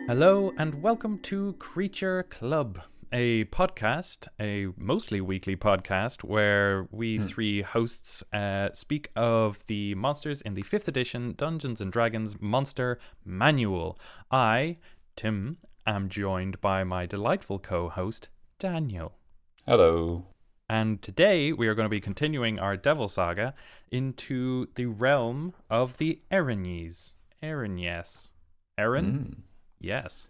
Hello and welcome to Creature Club, a podcast, a mostly weekly podcast where we three hosts speak of the monsters in the 5th edition Dungeons & Dragons Monster Manual. I, Tim, am joined by my delightful co-host, Daniel. Hello. And today we are going to be continuing our Devil Saga into the realm of the Erinyes. Erinyes. Erin? Yes.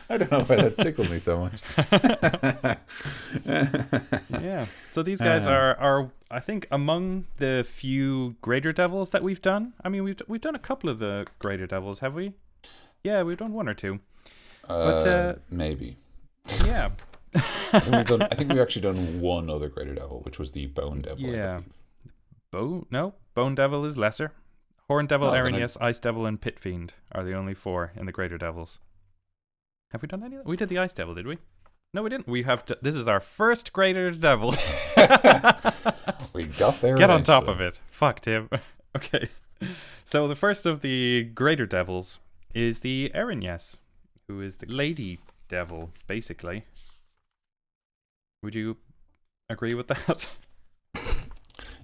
I don't know why that tickled me so much. Yeah. So these guys are I think among the few greater devils that we've done. I mean, we've done a couple of the greater devils, have we? Yeah, we've done one or two. But maybe. Yeah. I think we've actually done one other greater devil, which was the Bone Devil. Yeah. Bone Devil is lesser. Horn Devil, Erinyes, Ice Devil, and Pit Fiend are the only 4 in the Greater Devils. Have we done any of that? We did the Ice Devil, did we? No, we didn't. This is our first Greater Devil. We got there. Get on top of it. Fuck, Tim. Okay. So the first of the Greater Devils is the Erinyes, who is the Lady Devil, basically. Would you agree with that?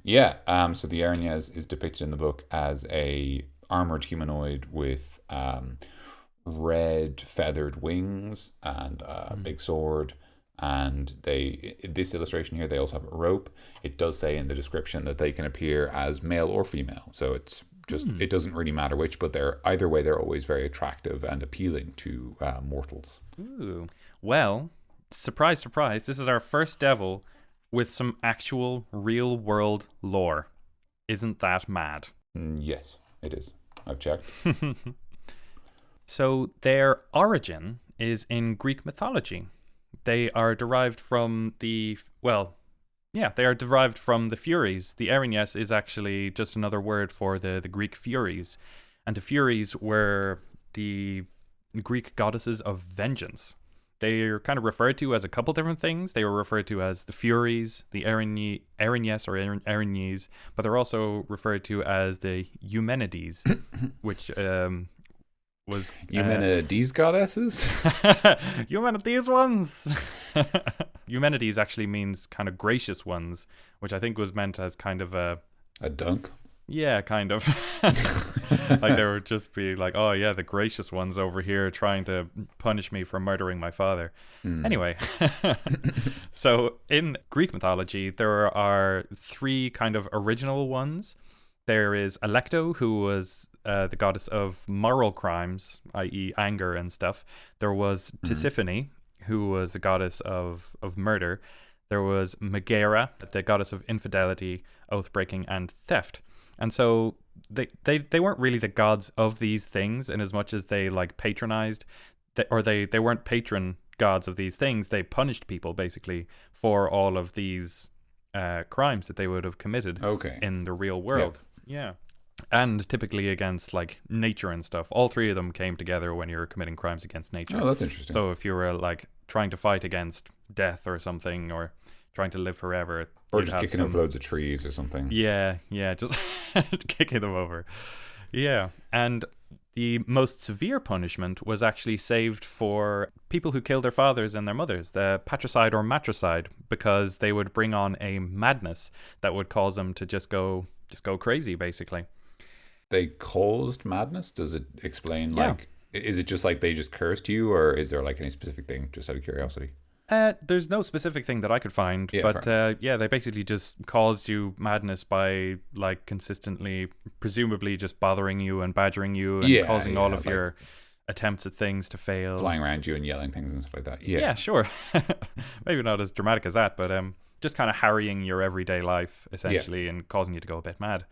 Yeah, so the Erinyes is depicted in the book as a armored humanoid with red feathered wings and a big sword. And this illustration here, they also have a rope. It does say in the description that they can appear as male or female. So it's just, it doesn't really matter which, but either way, they're always very attractive and appealing to mortals. Ooh. Well, surprise, surprise, this is our first devil with some actual real-world lore. Isn't that mad? Yes, it is. I've checked. So their origin is in Greek mythology. They are derived from they are derived from the Furies. The Erinyes is actually just another word for the Greek Furies. And the Furies were the Greek goddesses of vengeance. They're kind of referred to as a couple different things. They were referred to as the Furies, the Erinyes or Erinyes, but they're also referred to as the Eumenides, which was... Eumenides goddesses? Eumenides ones! Eumenides actually means kind of gracious ones, which I think was meant as kind of a... A dunk? Yeah, kind of. Like they would just be like, oh yeah, the gracious ones over here trying to punish me for murdering my father. Anyway, so in Greek mythology, there are 3 kind of original ones. There is Alecto, who was the goddess of moral crimes, i.e. anger and stuff. There was Tisiphone, who was the goddess of murder. There was Megara, the goddess of infidelity, oath-breaking, and theft. And so they weren't really the gods of these things in as much as they like patronized, they weren't patron gods of these things. They punished people basically for all of these crimes that they would have committed in the real world. Yeah. And typically against like nature and stuff. All 3 of them came together when you were committing crimes against nature. Oh, that's interesting. So if you were like trying to fight against death or something, or trying to live forever, or just kicking over loads of trees or something. Yeah, just kicking them over. Yeah, and the most severe punishment was actually saved for people who killed their fathers and their mothers, the patricide or matricide, because they would bring on a madness that would cause them to just go crazy, basically. They caused madness? Does it explain, like, is it just like they just cursed you, or is there like any specific thing, just out of curiosity? There's no specific thing that I could find, but they basically just caused you madness by like consistently, presumably just bothering you and badgering you and causing all of your attempts at things to fail. Flying around you and yelling things and stuff like that. Yeah, sure. Maybe not as dramatic as that, but just kind of harrying your everyday life, essentially, and causing you to go a bit mad.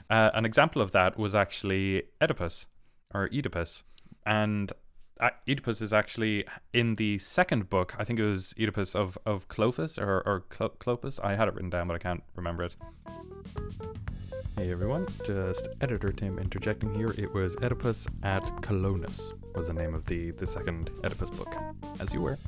An example of that was actually Oedipus. And Oedipus is actually in the second book. I think it was Oedipus of Clopas or Clopas. I had it written down, but I can't remember it. Hey everyone, just editor Tim interjecting here. It was Oedipus at Colonus was the name of the second Oedipus book, as you were.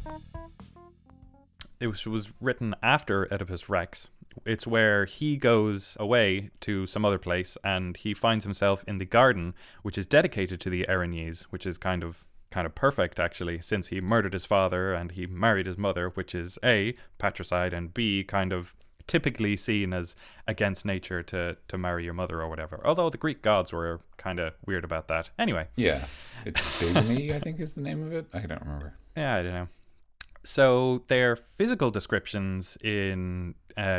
It was written after Oedipus Rex. It's where he goes away to some other place and he finds himself in the garden, which is dedicated to the Erinyes, which is kind of perfect, actually, since he murdered his father and he married his mother, which is A, patricide, and B, kind of typically seen as against nature to marry your mother or whatever. Although the Greek gods were kind of weird about that. Anyway. Yeah. It's bigamy, I think is the name of it. I don't remember. Yeah, I don't know. So their physical descriptions in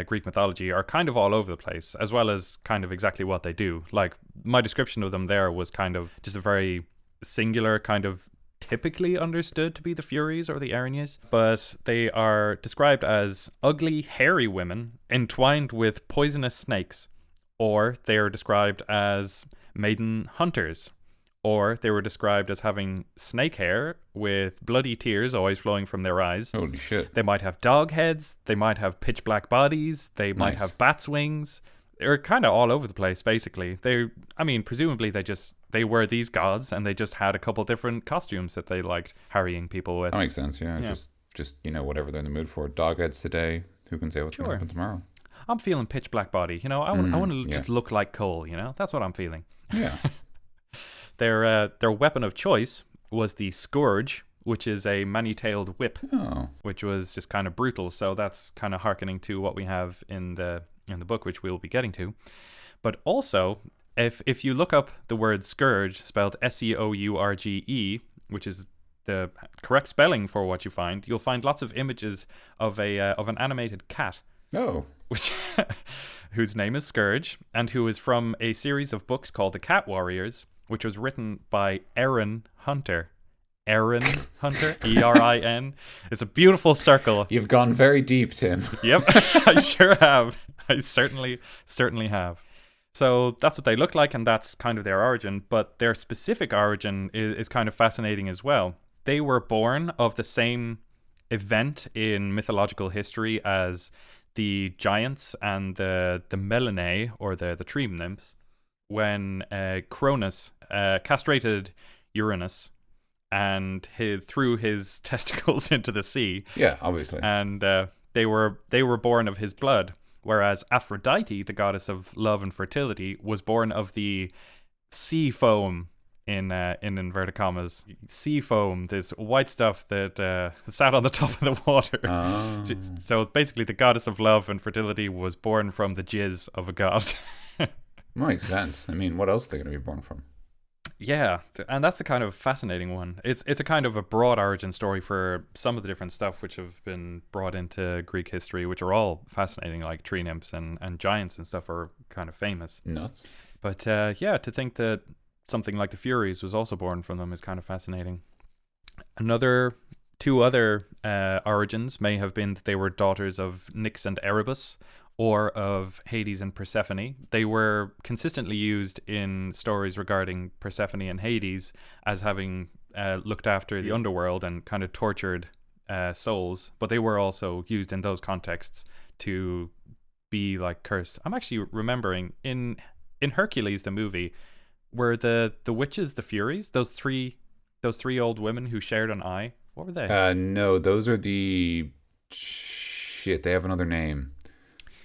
Greek mythology are kind of all over the place, as well as kind of exactly what they do. Like, my description of them there was kind of just a very singular kind of typically understood to be the Furies or the Erinyes, but they are described as ugly, hairy women entwined with poisonous snakes, or they are described as maiden hunters, or they were described as having snake hair with bloody tears always flowing from their eyes. Holy shit. They might have dog heads, they might have pitch black bodies, they might have bats' wings. They're kind of all over the place, basically. Presumably they were these gods and they just had a couple different costumes that they liked harrying people with. That makes sense, yeah. Just whatever they're in the mood for. Dog heads today, who can say what's going to happen tomorrow? I'm feeling pitch black body, I want to just look like coal, That's what I'm feeling. Yeah. Their weapon of choice was the scourge, which is a many-tailed whip, which was just kind of brutal. So that's kind of hearkening to what we have in the book, which we'll be getting to. But also, if you look up the word scourge, spelled Seourge, which is the correct spelling for what you find, you'll find lots of images of an animated cat. Oh. Whose name is Scourge, and who is from a series of books called The Cat Warriors, which was written by Erin Hunter. Erin Hunter, E-R-I-N. It's a beautiful circle. You've gone very deep, Tim. Yep, I sure have. I certainly have. So that's what they look like, and that's kind of their origin. But their specific origin is kind of fascinating as well. They were born of the same event in mythological history as the giants and the Melanae, or the tree nymphs, when Cronus castrated Uranus and threw his testicles into the sea. Yeah, obviously. And they were born of his blood, whereas Aphrodite, the goddess of love and fertility, was born of the sea foam, in inverted commas. Sea foam, this white stuff that sat on the top of the water. Oh. So basically the goddess of love and fertility was born from the jizz of a god. Makes sense. What else are they going to be born from? Yeah, and that's a kind of fascinating one. It's a kind of a broad origin story for some of the different stuff which have been brought into Greek history, which are all fascinating, like tree nymphs and giants and stuff are kind of famous. Nuts. But to think that something like the Furies was also born from them is kind of fascinating. Two other origins may have been that they were daughters of Nyx and Erebus, or of Hades and Persephone. They were consistently used in stories regarding Persephone and Hades as having looked after the underworld and kind of tortured souls, but they were also used in those contexts to be like cursed. I'm actually remembering in Hercules, the movie, were the witches the Furies? Those three old women who shared an eye? What were they? No, those are the... Shit, they have another name.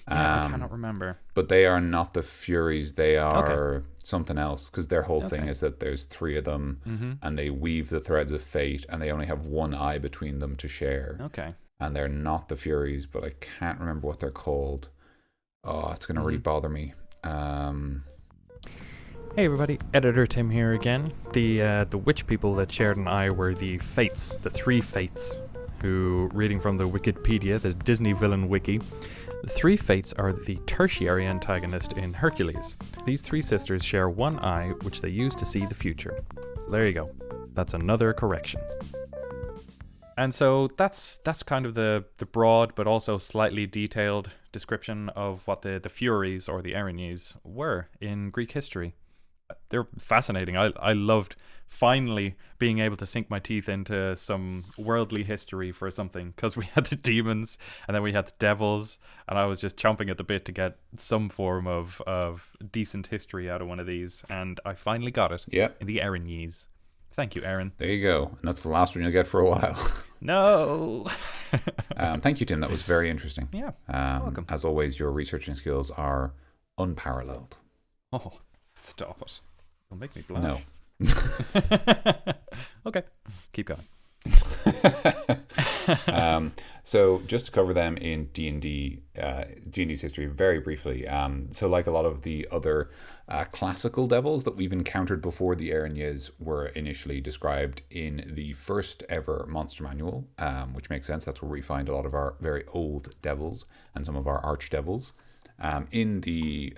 I cannot remember. But they are not the Furies. They are something else, because their whole thing is that there's three of them, and they weave the threads of fate, and they only have one eye between them to share. Okay. And they're not the Furies, but I can't remember what they're called. Oh, it's going to really bother me. Hey everybody, Editor Tim here again. The witch people that shared an eye were the Fates, the three Fates, who, reading from the Wikipedia, the Disney villain wiki, the three Fates are the tertiary antagonist in Hercules. These three sisters share one eye, which they use to see the future. So there you go. That's another correction. And so that's kind of the broad but also slightly detailed description of what the Furies or the Erinyes were in Greek history. They're fascinating. I loved finally being able to sink my teeth into some worldly history for something, because we had the demons and then we had the devils, and I was just chomping at the bit to get some form of decent history out of one of these, and I finally got it in the Erinyes. Thank you, Aaron. There you go. And that's the last one you'll get for a while. No. Thank you, Tim. That was very interesting. Yeah. Welcome. As always, your researching skills are unparalleled. Oh, stop it. It'll make me blush. No. Okay. Keep going. So just to cover them in D&D's history very briefly. So like a lot of the other classical devils that we've encountered before, the Erinyes were initially described in the first ever monster manual, which makes sense. That's where we find a lot of our very old devils and some of our archdevils. In the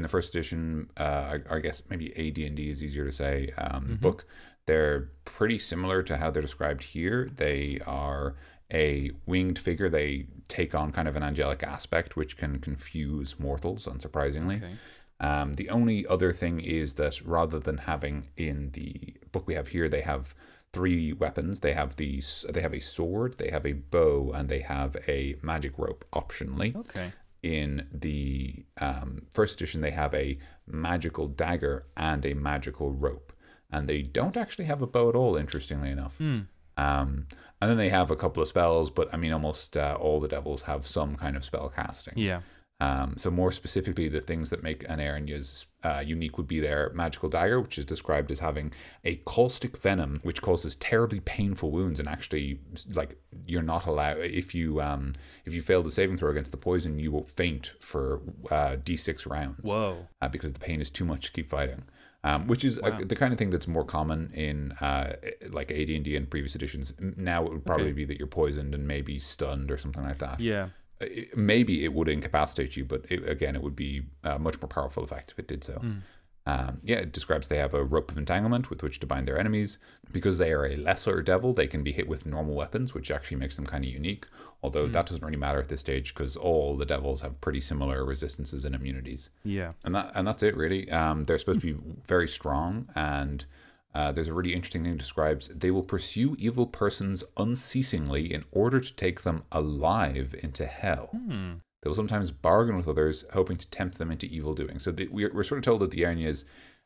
first edition, I guess maybe AD&D is easier to say, book, they're pretty similar to how they're described here. They are a winged figure. They take on kind of an angelic aspect, which can confuse mortals, unsurprisingly. Okay. The only other thing is that rather than having in the book we have here, they have 3 weapons. They have a sword, they have a bow, and they have a magic rope optionally. Okay. In the first edition, they have a magical dagger and a magical rope, and they don't actually have a bow at all, interestingly enough. And then they have a couple of spells, but I mean, almost all the devils have some kind of spell casting. Yeah. So more specifically, the things that make an Erinyes unique would be their magical dagger, which is described as having a caustic venom, which causes terribly painful wounds, and actually, like, you're not allowed, if you fail the saving throw against the poison, you will faint for D6 rounds. Whoa! Because the pain is too much to keep fighting. Which is the kind of thing that's more common in like AD&D and previous editions. Now it would probably be that you're poisoned and maybe stunned or something like that. Yeah. Maybe it would incapacitate you, but it would be a much more powerful effect if it did so. It describes they have a rope of entanglement with which to bind their enemies. Because they are a lesser devil, they can be hit with normal weapons, which actually makes them kind of unique. Although that doesn't really matter at this stage, because all the devils have pretty similar resistances and immunities. Yeah. And that's it, really. They're supposed to be very strong, and there's a really interesting thing that describes they will pursue evil persons unceasingly in order to take them alive into hell. They will sometimes bargain with others, hoping to tempt them into evil doing. So we're sort of told that the Erinyes,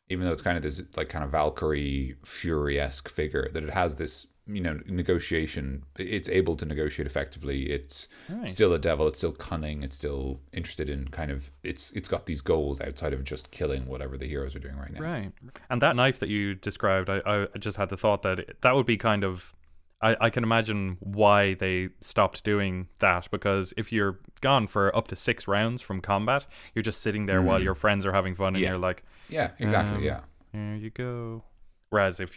even though it's kind of this like kind of Valkyrie Fury-esque figure, that it has this, negotiation. It's able to negotiate effectively. It's still a devil. It's still cunning. It's still interested in kind of, it's got these goals outside of just killing whatever the heroes are doing right now. Right. And that knife that you described, I just had the thought that that would be kind of, I can imagine why they stopped doing that, because if you're gone for up to 6 rounds from combat, you're just sitting there while your friends are having fun, and you're like, yeah, exactly, there you go. Whereas if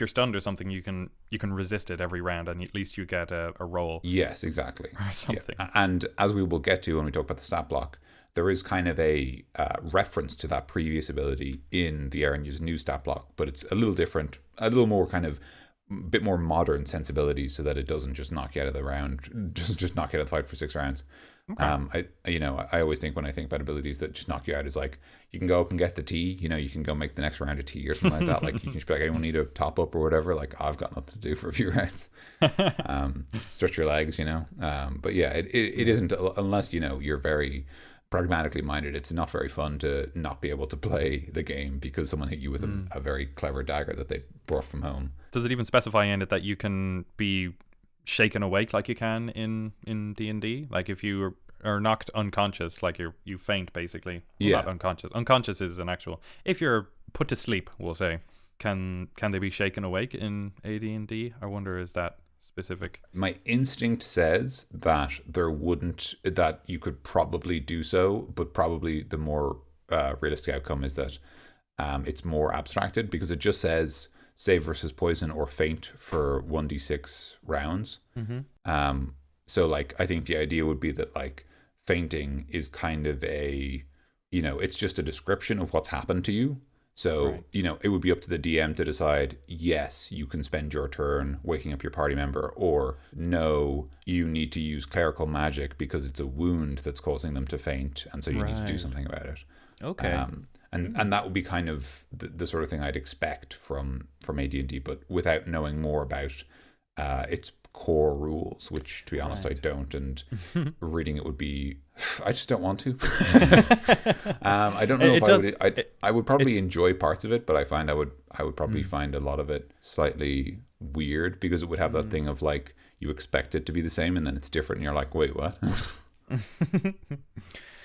you're stunned or something, you can resist it every round, and at least you get a roll. Yes, exactly. Or something. Yeah. And as we will get to when we talk about the stat block, there is kind of a reference to that previous ability in the Erinyes new stat block, but it's a little different, a little more kind of bit more modern sensibilities, so that it doesn't just knock you out of the round, just knock you out of the fight for 6 rounds. Okay. I always think when I think about abilities that just knock you out is like, you can go up and get the tea, you can go make the next round of tea or something like that. Like, you can just be like, anyone need a top up or whatever? Like, I've got nothing to do for a few rounds. Stretch your legs, But yeah, it isn't, unless, you're very pragmatically minded. It's not very fun to not be able to play the game because someone hit you with a very clever dagger that they brought from home. Does it even specify in it that you can be shaken awake like you can in D&D? Like, if you are knocked unconscious, like you faint, basically. Well, not unconscious. Unconscious is an actual, if you're put to sleep, we'll say, can they be shaken awake in AD&D? I wonder, is that specific? My instinct says that that you could probably do so, but probably the more realistic outcome is that it's more abstracted, because it just says save versus poison or faint for 1d6 rounds. So like, I think the idea would be that like fainting is kind of a, it's just a description of what's happened to you. So, Right. it would be up to the DM to decide, yes, you can spend your turn waking up your party member, or no, you need to use clerical magic because it's a wound that's causing them to faint, and so you need to do Right. something about it. Okay. And that would be kind of the sort of thing I'd expect from AD&D, but without knowing more about its core rules, which, to be honest, I don't. And reading it would be, I just don't want to. I don't know if I would probably enjoy parts of it, but I find I would probably find a lot of it slightly weird, because it would have that thing of like, you expect it to be the same and then it's different and you're like, wait, what?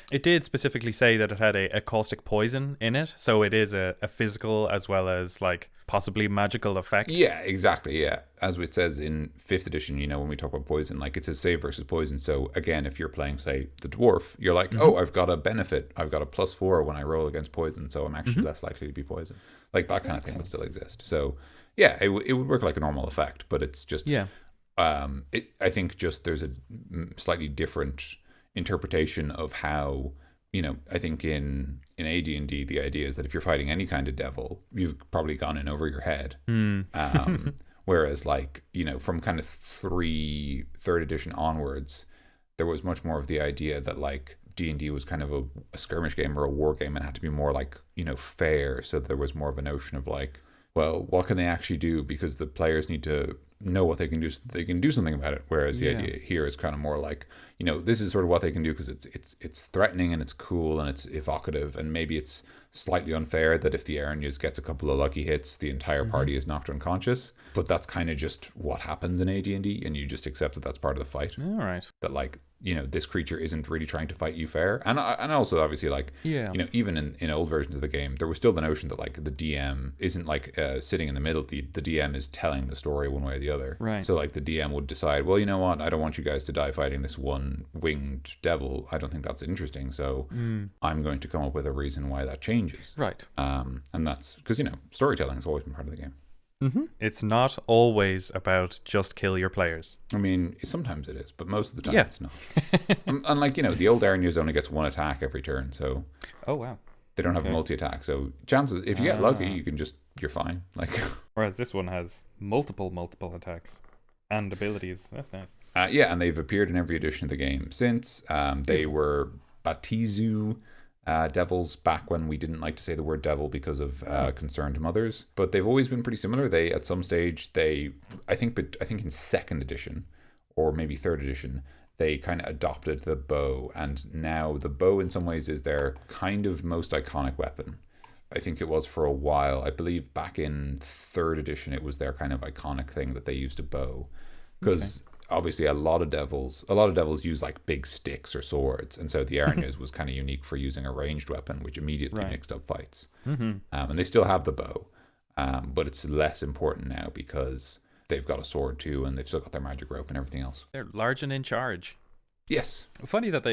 It did specifically say that it had a caustic poison in it, so it is a physical as well as like possibly magical effect. Yeah, exactly. Yeah, as it says in 5th edition, when we talk about poison, like it says save versus poison. So again, if you're playing, say, the dwarf, you're like, oh, I've got a benefit. I've got a +4 when I roll against poison, so I'm actually less likely to be poisoned. Like that kind of thing would still exist. So yeah, it would work like a normal effect, but it's just I think just there's a slightly different interpretation of how, I think in AD&D the idea is that if you're fighting any kind of devil, you've probably gone in over your head. Whereas like, from kind of 3rd edition onwards, there was much more of the idea that like D&D was kind of a skirmish game or a war game, and had to be more like, fair. So there was more of a notion of like, well, what can they actually do? Because the players need to know what they can do so that they can do something about it. Whereas the idea here is kind of more like, this is sort of what they can do because it's threatening and it's cool and it's evocative, and maybe it's slightly unfair that if the Erinyes gets a couple of lucky hits, the entire party is knocked unconscious. But that's kind of just what happens in AD&D, and you just accept that that's part of the fight. All right. That like, this creature isn't really trying to fight you fair. And also obviously like, even in old versions of the game, there was still the notion that like the DM isn't like sitting in the middle. The DM is telling the story one way or the other. Right. So like the DM would decide, well, you know what? I don't want you guys to die fighting this one winged devil. I don't think that's interesting. So I'm going to come up with a reason why that changes. Right. And that's because, storytelling has always been part of the game. It's not always about just kill your players. I mean, sometimes it is, but most of the time it's not. And like, the old Erinyes only gets one attack every turn, so Oh, wow. they don't have a multi-attack. So chances, if you get lucky, you're fine. Like, whereas this one has multiple attacks and abilities. That's nice. And they've appeared in every edition of the game since. They were Batizu devils back when we didn't like to say the word devil because of concerned mothers, but they've always been pretty similar. They at some stage I think in 2nd edition or maybe 3rd edition they kind of adopted the bow, and now the bow in some ways is their kind of most iconic weapon. I think it was for a while. I believe back in 3rd edition it was their kind of iconic thing that they used a bow, because obviously a lot of devils use like big sticks or swords, and so the Erinyes was kind of unique for using a ranged weapon, which immediately mixed up fights. And they still have the bow, but it's less important now because they've got a sword too, and they've still got their magic rope and everything else. They're large and in charge. Yes. Funny that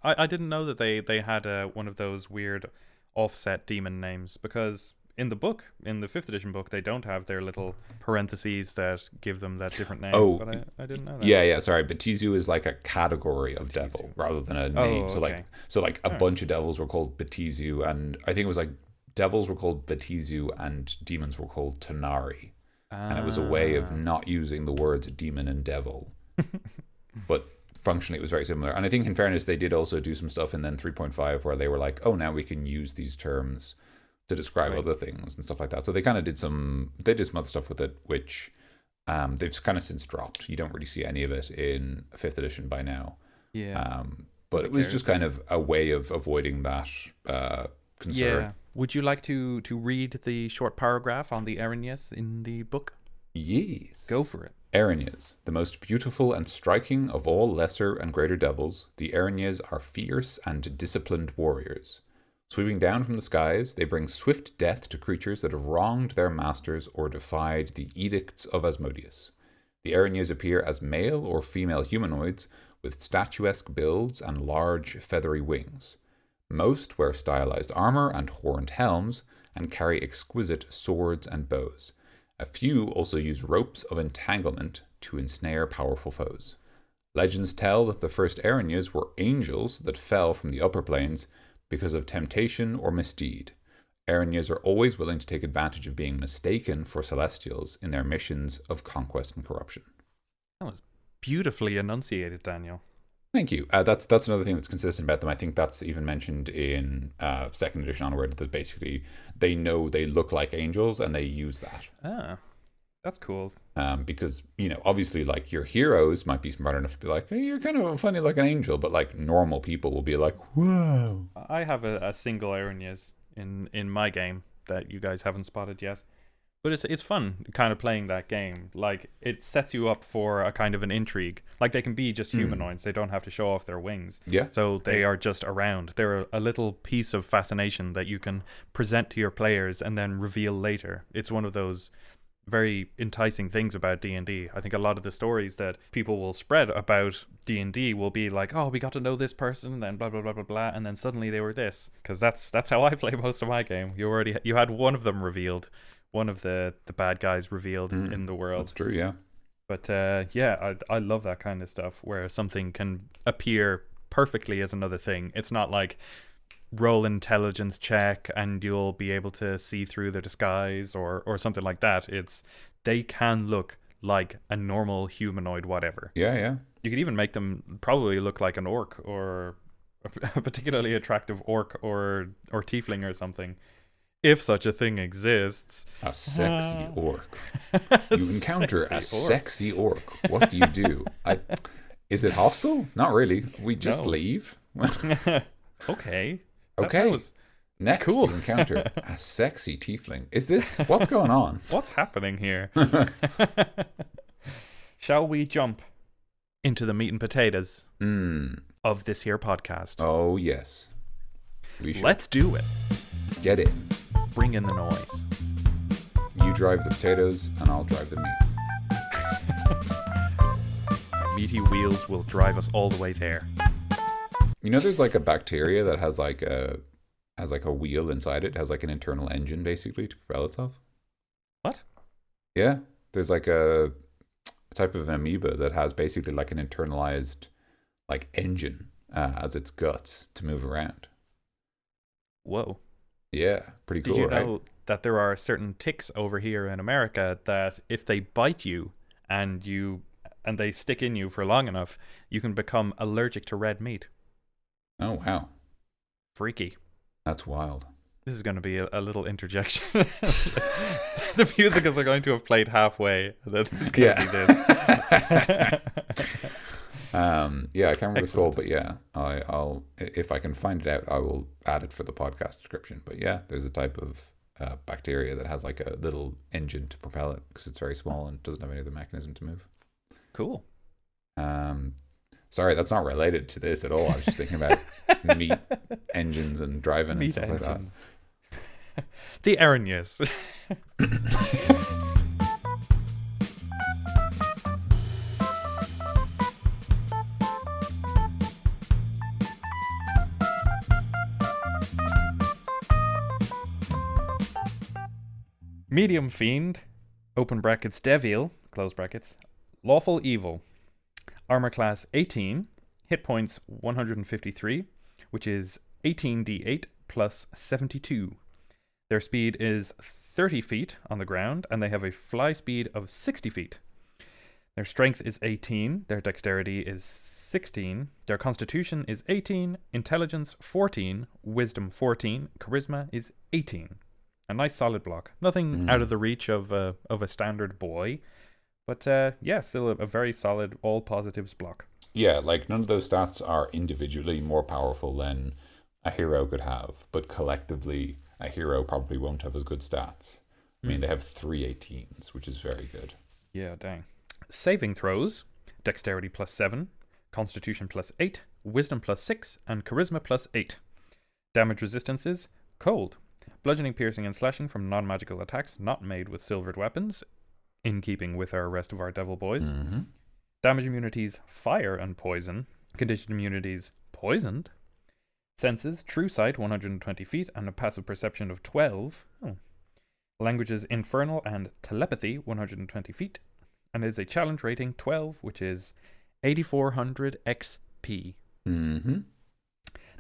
I didn't know that they had one of those weird offset demon names, because in the book, in the 5th edition book, they don't have their little parentheses that give them that different name. Oh, but I didn't know that. Yeah. Sorry, Batizu is like a category of devil rather than a name. So like a bunch of devils were called Batizu, and I think it was like devils were called Batizu and demons were called Tanari, and it was a way of not using the words demon and devil, but functionally it was very similar. And I think in fairness, they did also do some stuff in then 3.5 where they were like, oh, now we can use these terms to describe other things and stuff like that. So they kind of did some other stuff with it, which they've kind of since dropped. You don't really see any of it in 5th edition by now. Yeah. But it was just kind of a way of avoiding that concern. Yeah. Would you like to read the short paragraph on the Erinyes in the book? Yes. Go for it. Erinyes, the most beautiful and striking of all lesser and greater devils, the Erinyes are fierce and disciplined warriors. Sweeping down from the skies, they bring swift death to creatures that have wronged their masters or defied the edicts of Asmodeus. The Erinyes appear as male or female humanoids with statuesque builds and large feathery wings. Most wear stylized armor and horned helms and carry exquisite swords and bows. A few also use ropes of entanglement to ensnare powerful foes. Legends tell that the first Erinyes were angels that fell from the upper planes because of temptation or misdeed. Erinyes are always willing to take advantage of being mistaken for celestials in their missions of conquest and corruption. That was beautifully enunciated, Daniel. Thank you. That's another thing that's consistent about them. I think that's even mentioned in second edition onward, that basically they know they look like angels and they use that. Ah, that's cool. Because, obviously, like, your heroes might be smart enough to be like, hey, you're kind of funny like an angel, but like normal people will be like, whoa. I have a single Erinyes in my game that you guys haven't spotted yet. But it's fun kind of playing that game. Like, it sets you up for a kind of an intrigue. Like, they can be just humanoids. They don't have to show off their wings. Yeah. So they are just around. They're a little piece of fascination that you can present to your players and then reveal later. It's one of those very enticing things about D&D. I think a lot of the stories that people will spread about D&D will be like, oh, we got to know this person, and then blah blah blah blah blah, and then suddenly they were this. Because that's how I play most of my game. You had one of them revealed, one of the bad guys revealed in the world. That's true, yeah. But I love that kind of stuff where something can appear perfectly as another thing. It's not like roll intelligence check and you'll be able to see through the disguise or something like that. They can look like a normal humanoid whatever. Yeah. You could even make them probably look like an orc or a particularly attractive orc or tiefling or something, if such a thing exists. A sexy orc. You encounter a sexy orc. What do you do? Is it hostile? Not really. We just leave. Okay. Okay. That was next, cool. You encounter a sexy tiefling. What's going on? What's happening here? Shall we jump into the meat and potatoes of this here podcast? Oh, yes. We should. Let's do it. Get in. Bring in the noise. You drive the potatoes, and I'll drive the meat. Our meaty wheels will drive us all the way there. There's like a bacteria that has like a wheel inside it. It has like an internal engine basically to propel itself. What? Yeah, there's like a type of amoeba that has basically like an internalized like engine as its guts to move around. Whoa. Yeah, pretty cool. Did you right? know that there are certain ticks over here in America that if they bite you and they stick in you for long enough, you can become allergic to red meat? Oh, wow. Freaky. That's wild. This is going to be a little interjection. The musicals are going to have played halfway. Then it's going to be this. Yeah, I can't remember what it's called, but yeah, I'll if I can find it out, I will add it for the podcast description. But yeah, there's a type of bacteria that has like a little engine to propel it because it's very small and doesn't have any other mechanism to move. Cool. Sorry, that's not related to this at all. I was just thinking about meat engines and driving and stuff engines. Like that. The Erinyes. Medium Fiend, open brackets, Devil, close brackets, Lawful Evil. Armor class 18, hit points 153, which is 18d8 plus 72. Their speed is 30 feet on the ground, and they have a fly speed of 60 feet. Their strength is 18, their dexterity is 16, their constitution is 18, intelligence 14, wisdom 14, charisma is 18. A nice solid block. Nothing out of the reach of a standard boy. But still a very solid all positives block. Yeah, like none of those stats are individually more powerful than a hero could have, but collectively a hero probably won't have as good stats. I mean, they have 3 18s, which is very good. Yeah, dang. Saving throws, dexterity plus 7, constitution plus 8, wisdom plus 6, and charisma plus 8. Damage resistances, cold, bludgeoning, piercing, and slashing from non-magical attacks not made with silvered weapons, in keeping with our rest of our devil boys. Mm-hmm. Damage immunities, fire and poison. Condition immunities, poisoned. Senses, true sight, 120 feet, and a passive perception of 12. Oh. Languages, infernal and telepathy, 120 feet. And is a challenge rating 12, which is 8400 XP. Mm-hmm.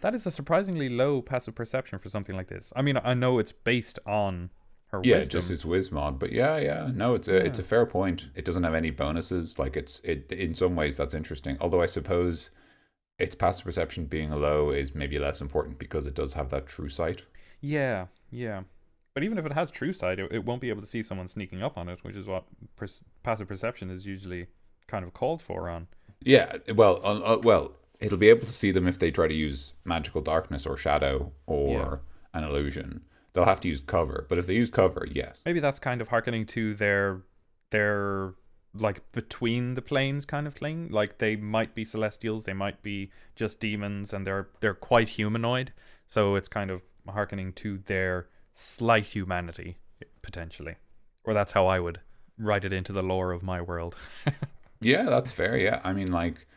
That is a surprisingly low passive perception for something like this. I mean, I know it's based on her Yeah, wisdom. just its whiz mod, but yeah. No, it's a fair point. It doesn't have any bonuses. Like it in some ways that's interesting. Although I suppose its passive perception being low is maybe less important because it does have that true sight. Yeah. But even if it has true sight, it won't be able to see someone sneaking up on it, which is what passive perception is usually kind of called for on. Yeah, well, it'll be able to see them if they try to use magical darkness or shadow or an illusion. They'll have to use cover, but if they use cover, yes. Maybe that's kind of hearkening to their like between the planes kind of thing. Like they might be celestials, they might be just demons, and they're quite humanoid. So it's kind of hearkening to their slight humanity, potentially. Or that's how I would write it into the lore of my world. Yeah, that's fair. Yeah, I mean, like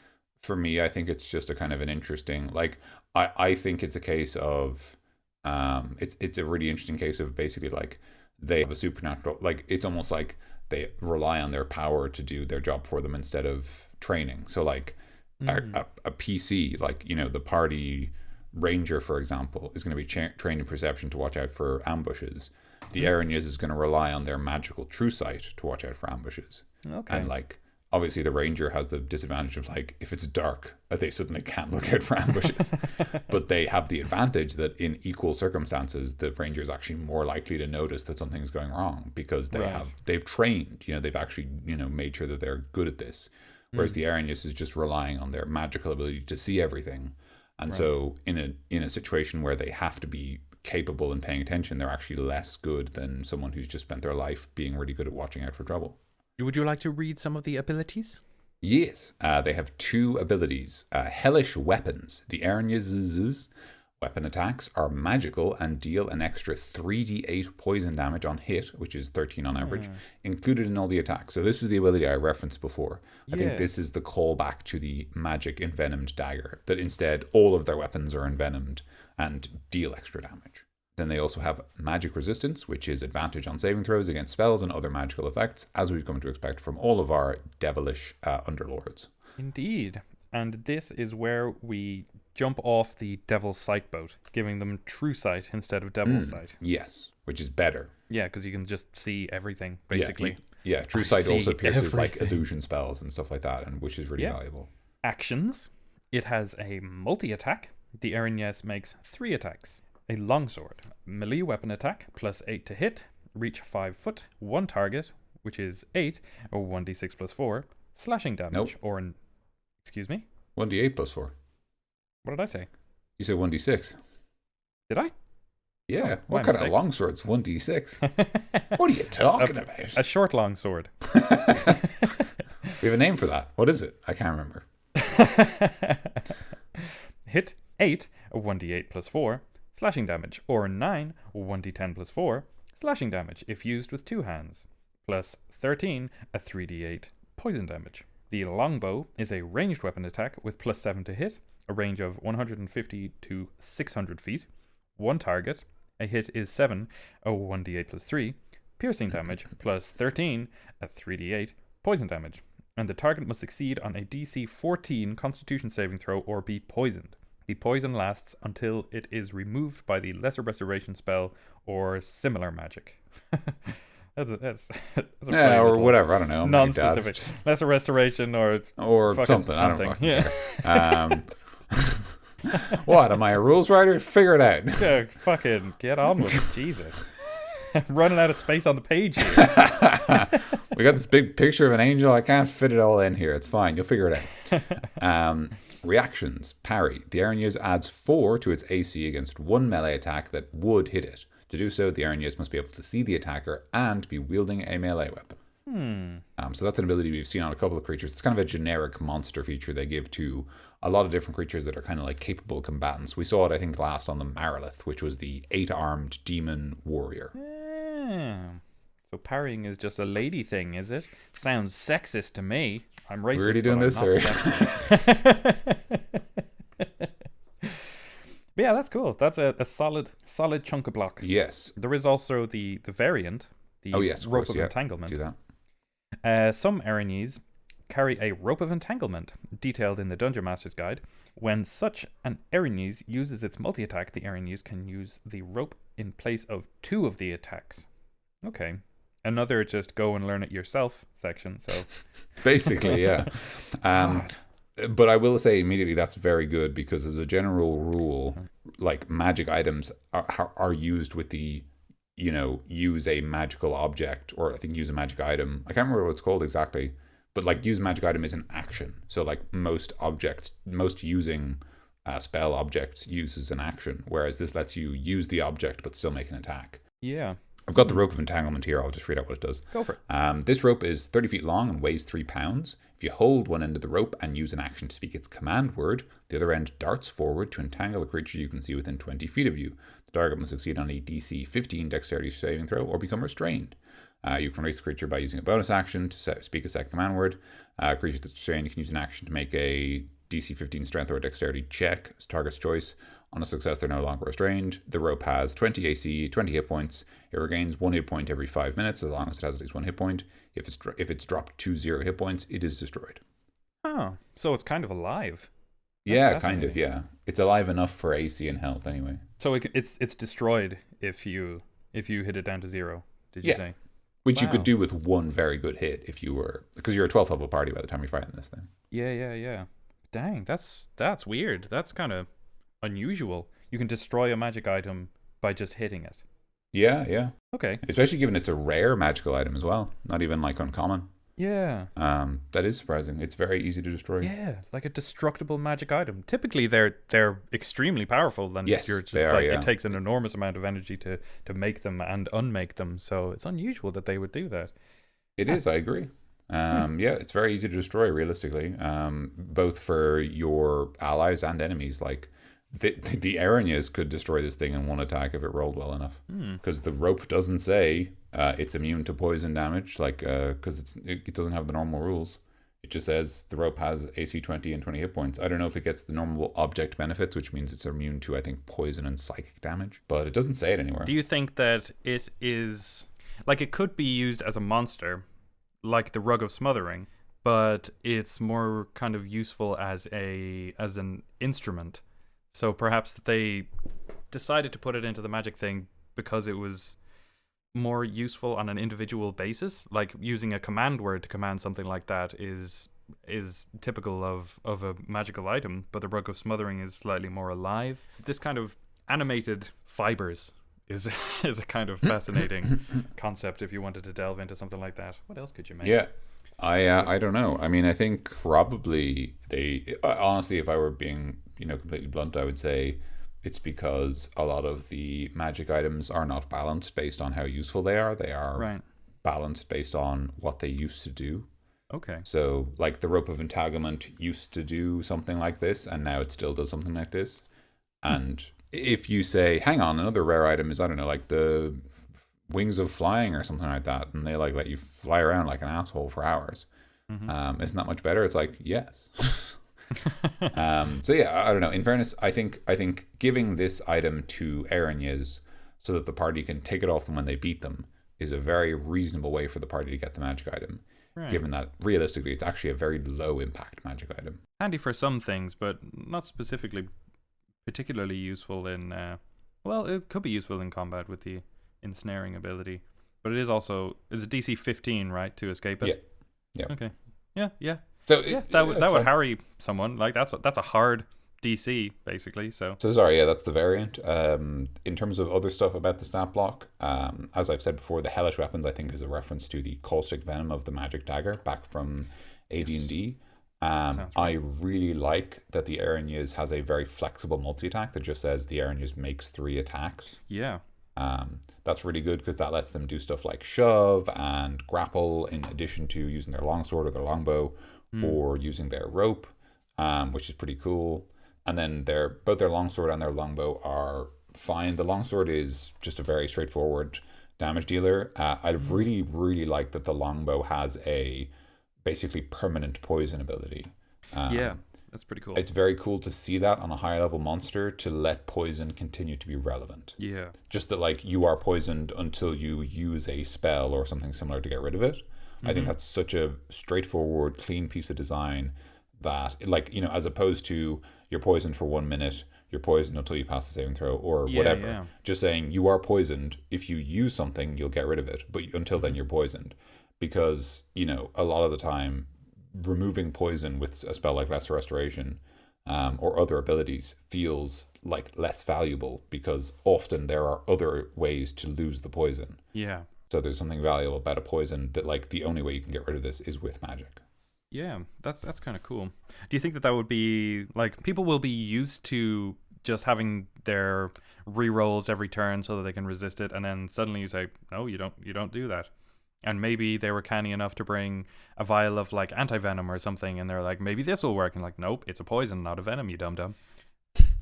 for me, I think it's just a kind of an interesting. Like I think it's a case of, it's a really interesting case of basically like they have a supernatural. Like it's almost like they rely on their power to do their job for them instead of training. So like a PC, like the party ranger, for example, is going to be trained in perception to watch out for ambushes. The Erinyes is going to rely on their magical true sight to watch out for ambushes. Okay. And like obviously the ranger has the disadvantage of like if it's dark, they suddenly can't look out for ambushes. But they have the advantage that in equal circumstances, the ranger is actually more likely to notice that something's going wrong because they've trained. They've actually made sure that they're good at this. Whereas the Erinyes is just relying on their magical ability to see everything. And so in a situation where they have to be capable and paying attention, they're actually less good than someone who's just spent their life being really good at watching out for trouble. Would you like to read some of the abilities? Yes. They have two abilities. Hellish weapons. The Erinyes' weapon attacks are magical and deal an extra 3d8 poison damage on hit, which is 13 on average, included in all the attacks. So this is the ability I referenced before. I think this is the callback to the magic envenomed dagger, that instead all of their weapons are envenomed and deal extra damage. Then they also have magic resistance, which is advantage on saving throws against spells and other magical effects, as we've come to expect from all of our devilish underlords. Indeed. And this is where we jump off the Devil's Sight boat, giving them true sight instead of Devil's Sight. Yes, which is better. Yeah, because you can just see everything, basically. Yeah, true sight also pierces like illusion spells and stuff like that, and which is really valuable. Actions. It has a multi-attack. The Erinyes makes 3 attacks. A longsword, melee weapon attack, plus 8 to hit, reach 5 foot, 1 target, which is 8, or 1d6 plus 4, slashing damage, or excuse me? 1d8 plus 4. What did I say? You said 1d6. Did I? Yeah, what kind of longsword's 1d6? What are you talking about? A short longsword. We have a name for that. What is it? I can't remember. Hit 8, or 1d8 plus 4, slashing damage, or 9, or 1d10 plus 4, slashing damage if used with 2 hands, plus 13, a 3d8 poison damage. The longbow is a ranged weapon attack with plus 7 to hit, a range of 150 to 600 feet, 1 target, a hit is 7, a 1d8 plus 3, piercing damage, plus 13, a 3d8 poison damage, and the target must succeed on a DC 14 Constitution saving throw or be poisoned. The poison lasts until it is removed by the Lesser Restoration spell or similar magic. That's a or whatever. I don't know. Non-specific. Lesser Restoration or something. I don't fucking care. What? Am I a rules writer? Figure it out. Yeah, fucking get on with it. Jesus. Running out of space on the page here. We got this big picture of an angel. I can't fit it all in here. It's fine. You'll figure it out. Reactions. Parry. The Erinyes adds 4 to its AC against 1 melee attack that would hit it. To do so, the Erinyes must be able to see the attacker and be wielding a melee weapon. So that's an ability we've seen on a couple of creatures. It's kind of a generic monster feature they give to a lot of different creatures that are kind of like capable combatants. We saw it, I think, last on the Marilith, which was the 8-armed demon warrior. So parrying is just a lady thing, is it? Sounds sexist to me. I'm racist. We're already doing this, or? But yeah, that's cool. That's a solid chunk of block. Yes. There is also the variant, the rope of entanglement. Do that. Some Erinyes carry a rope of entanglement, detailed in the Dungeon Master's Guide. When such an Erinyes uses its multi-attack, the Erinyes can use the rope in place of 2 of the attacks. Okay. Another just go and learn it yourself section, so... Basically, yeah. But I will say immediately that's very good, because as a general rule, like magic items are used with the, use a magical object, or I think use a magic item. I can't remember what it's called exactly. But like use magic item is an action. So like most using spell objects uses an action, whereas this lets you use the object but still make an attack. Yeah. I've got the rope of entanglement here. I'll just read out what it does. Go for it. This rope is 30 feet long and weighs 3 pounds. If you hold one end of the rope and use an action to speak its command word, the other end darts forward to entangle a creature you can see within 20 feet of you. The target must succeed on a DC 15 dexterity saving throw or become restrained. You can release the creature by using a bonus action to speak a second command word. Creature that's restrained, you can use an action to make a DC 15 strength or dexterity check. It's target's choice. On a success, they're no longer restrained. The rope has 20 AC, 20 hit points. It regains 1 hit point every 5 minutes, as long as it has at least 1 hit point. If it's dropped to 0 hit points, it is destroyed. Oh, so it's kind of alive. Yeah, kind of, yeah. It's alive enough for AC and health, anyway. So it's destroyed if you hit it down to 0, did you say? Which you could do with 1 very good hit if you were... Because you're a 12th level party by the time you're fighting this thing. Yeah. Dang, that's weird. That's kind of unusual. You can destroy a magic item by just hitting it. Yeah. Okay. Especially given it's a rare magical item as well. Not even like uncommon. Yeah. That is surprising. It's very easy to destroy. Yeah, like a destructible magic item. Typically they're extremely powerful, and yes, you're just they are, it takes an enormous amount of energy to make them and unmake them. So it's unusual that they would do that. It is, I agree. Yeah, it's very easy to destroy realistically. Both for your allies and enemies. Like the Erinyes could destroy this thing in 1 attack if it rolled well enough. Because the rope doesn't say it's immune to poison damage, like because it doesn't have the normal rules. It just says the rope has AC 20 and 20 hit points. I don't know if it gets the normal object benefits, which means it's immune to, I think, poison and psychic damage, but it doesn't say it anywhere. Do you think that it is like it could be used as a monster, like the Rug of Smothering, but it's more kind of useful as an instrument? So perhaps they decided to put it into the magic thing because it was more useful on an individual basis. Like using a command word to command something like that is typical of a magical item, but the Rug of Smothering is slightly more alive. This kind of animated fibers is a kind of fascinating concept if you wanted to delve into something like that. What else could you make? Yeah. I don't know. I mean, I think probably they honestly, if I were being completely blunt, I would say it's because a lot of the magic items are not balanced based on how useful they are. They are balanced based on what they used to do. Okay. So like the rope of entanglement used to do something like this, and now it still does something like this. And if you say, hang on, another rare item is, I don't know, like the wings of flying or something like that, and they like let you fly around like an asshole for hours. Isn't that much better? It's like, yes. So yeah, I don't know. In fairness, I think giving this item to Erinyes so that the party can take it off them when they beat them is a very reasonable way for the party to get the magic item. Right. Given that realistically, it's actually a very low impact magic item. Handy for some things, but not particularly useful in. Well, it could be useful in combat with the ensnaring ability, but it's a DC 15, right, to escape it. Yeah. Okay. Yeah. So that would harry someone. Like that's a hard DC basically. So sorry, yeah, that's the variant. In terms of other stuff about the stat block, as I've said before, the hellish weapons I think is a reference to the caustic venom of the magic dagger back from AD&D. I really like that the Erinyes has a very flexible multi-attack that just says the Erinyes makes 3 attacks. Yeah. That's really good because that lets them do stuff like shove and grapple in addition to using their longsword or their longbow or using their rope, which is pretty cool. And then both their longsword and their longbow are fine. The longsword is just a very straightforward damage dealer. I really, really like that the longbow has a basically permanent poison ability. Yeah, that's pretty cool. It's very cool to see that on a higher level monster, to let poison continue to be relevant. Yeah. Just that like you are poisoned until you use a spell or something similar to get rid of it. I think that's such a straightforward, clean piece of design that, like, as opposed to you're poisoned for 1 minute, you're poisoned until you pass the saving throw or whatever. Yeah. Just saying you are poisoned. If you use something, you'll get rid of it. But until then, you're poisoned. Because, a lot of the time, removing poison with a spell like Lesser Restoration or other abilities feels like less valuable because often there are other ways to lose the poison. Yeah. So there's something valuable about a poison that, like, the only way you can get rid of this is with magic. Yeah, that's kind of cool. Do you think that would be like people will be used to just having their rerolls every turn so that they can resist it, and then suddenly you say, no, you don't do that. And maybe they were canny enough to bring a vial of like anti-venom or something, and they're like, maybe this will work, and like, nope, it's a poison, not a venom, you dum-dum.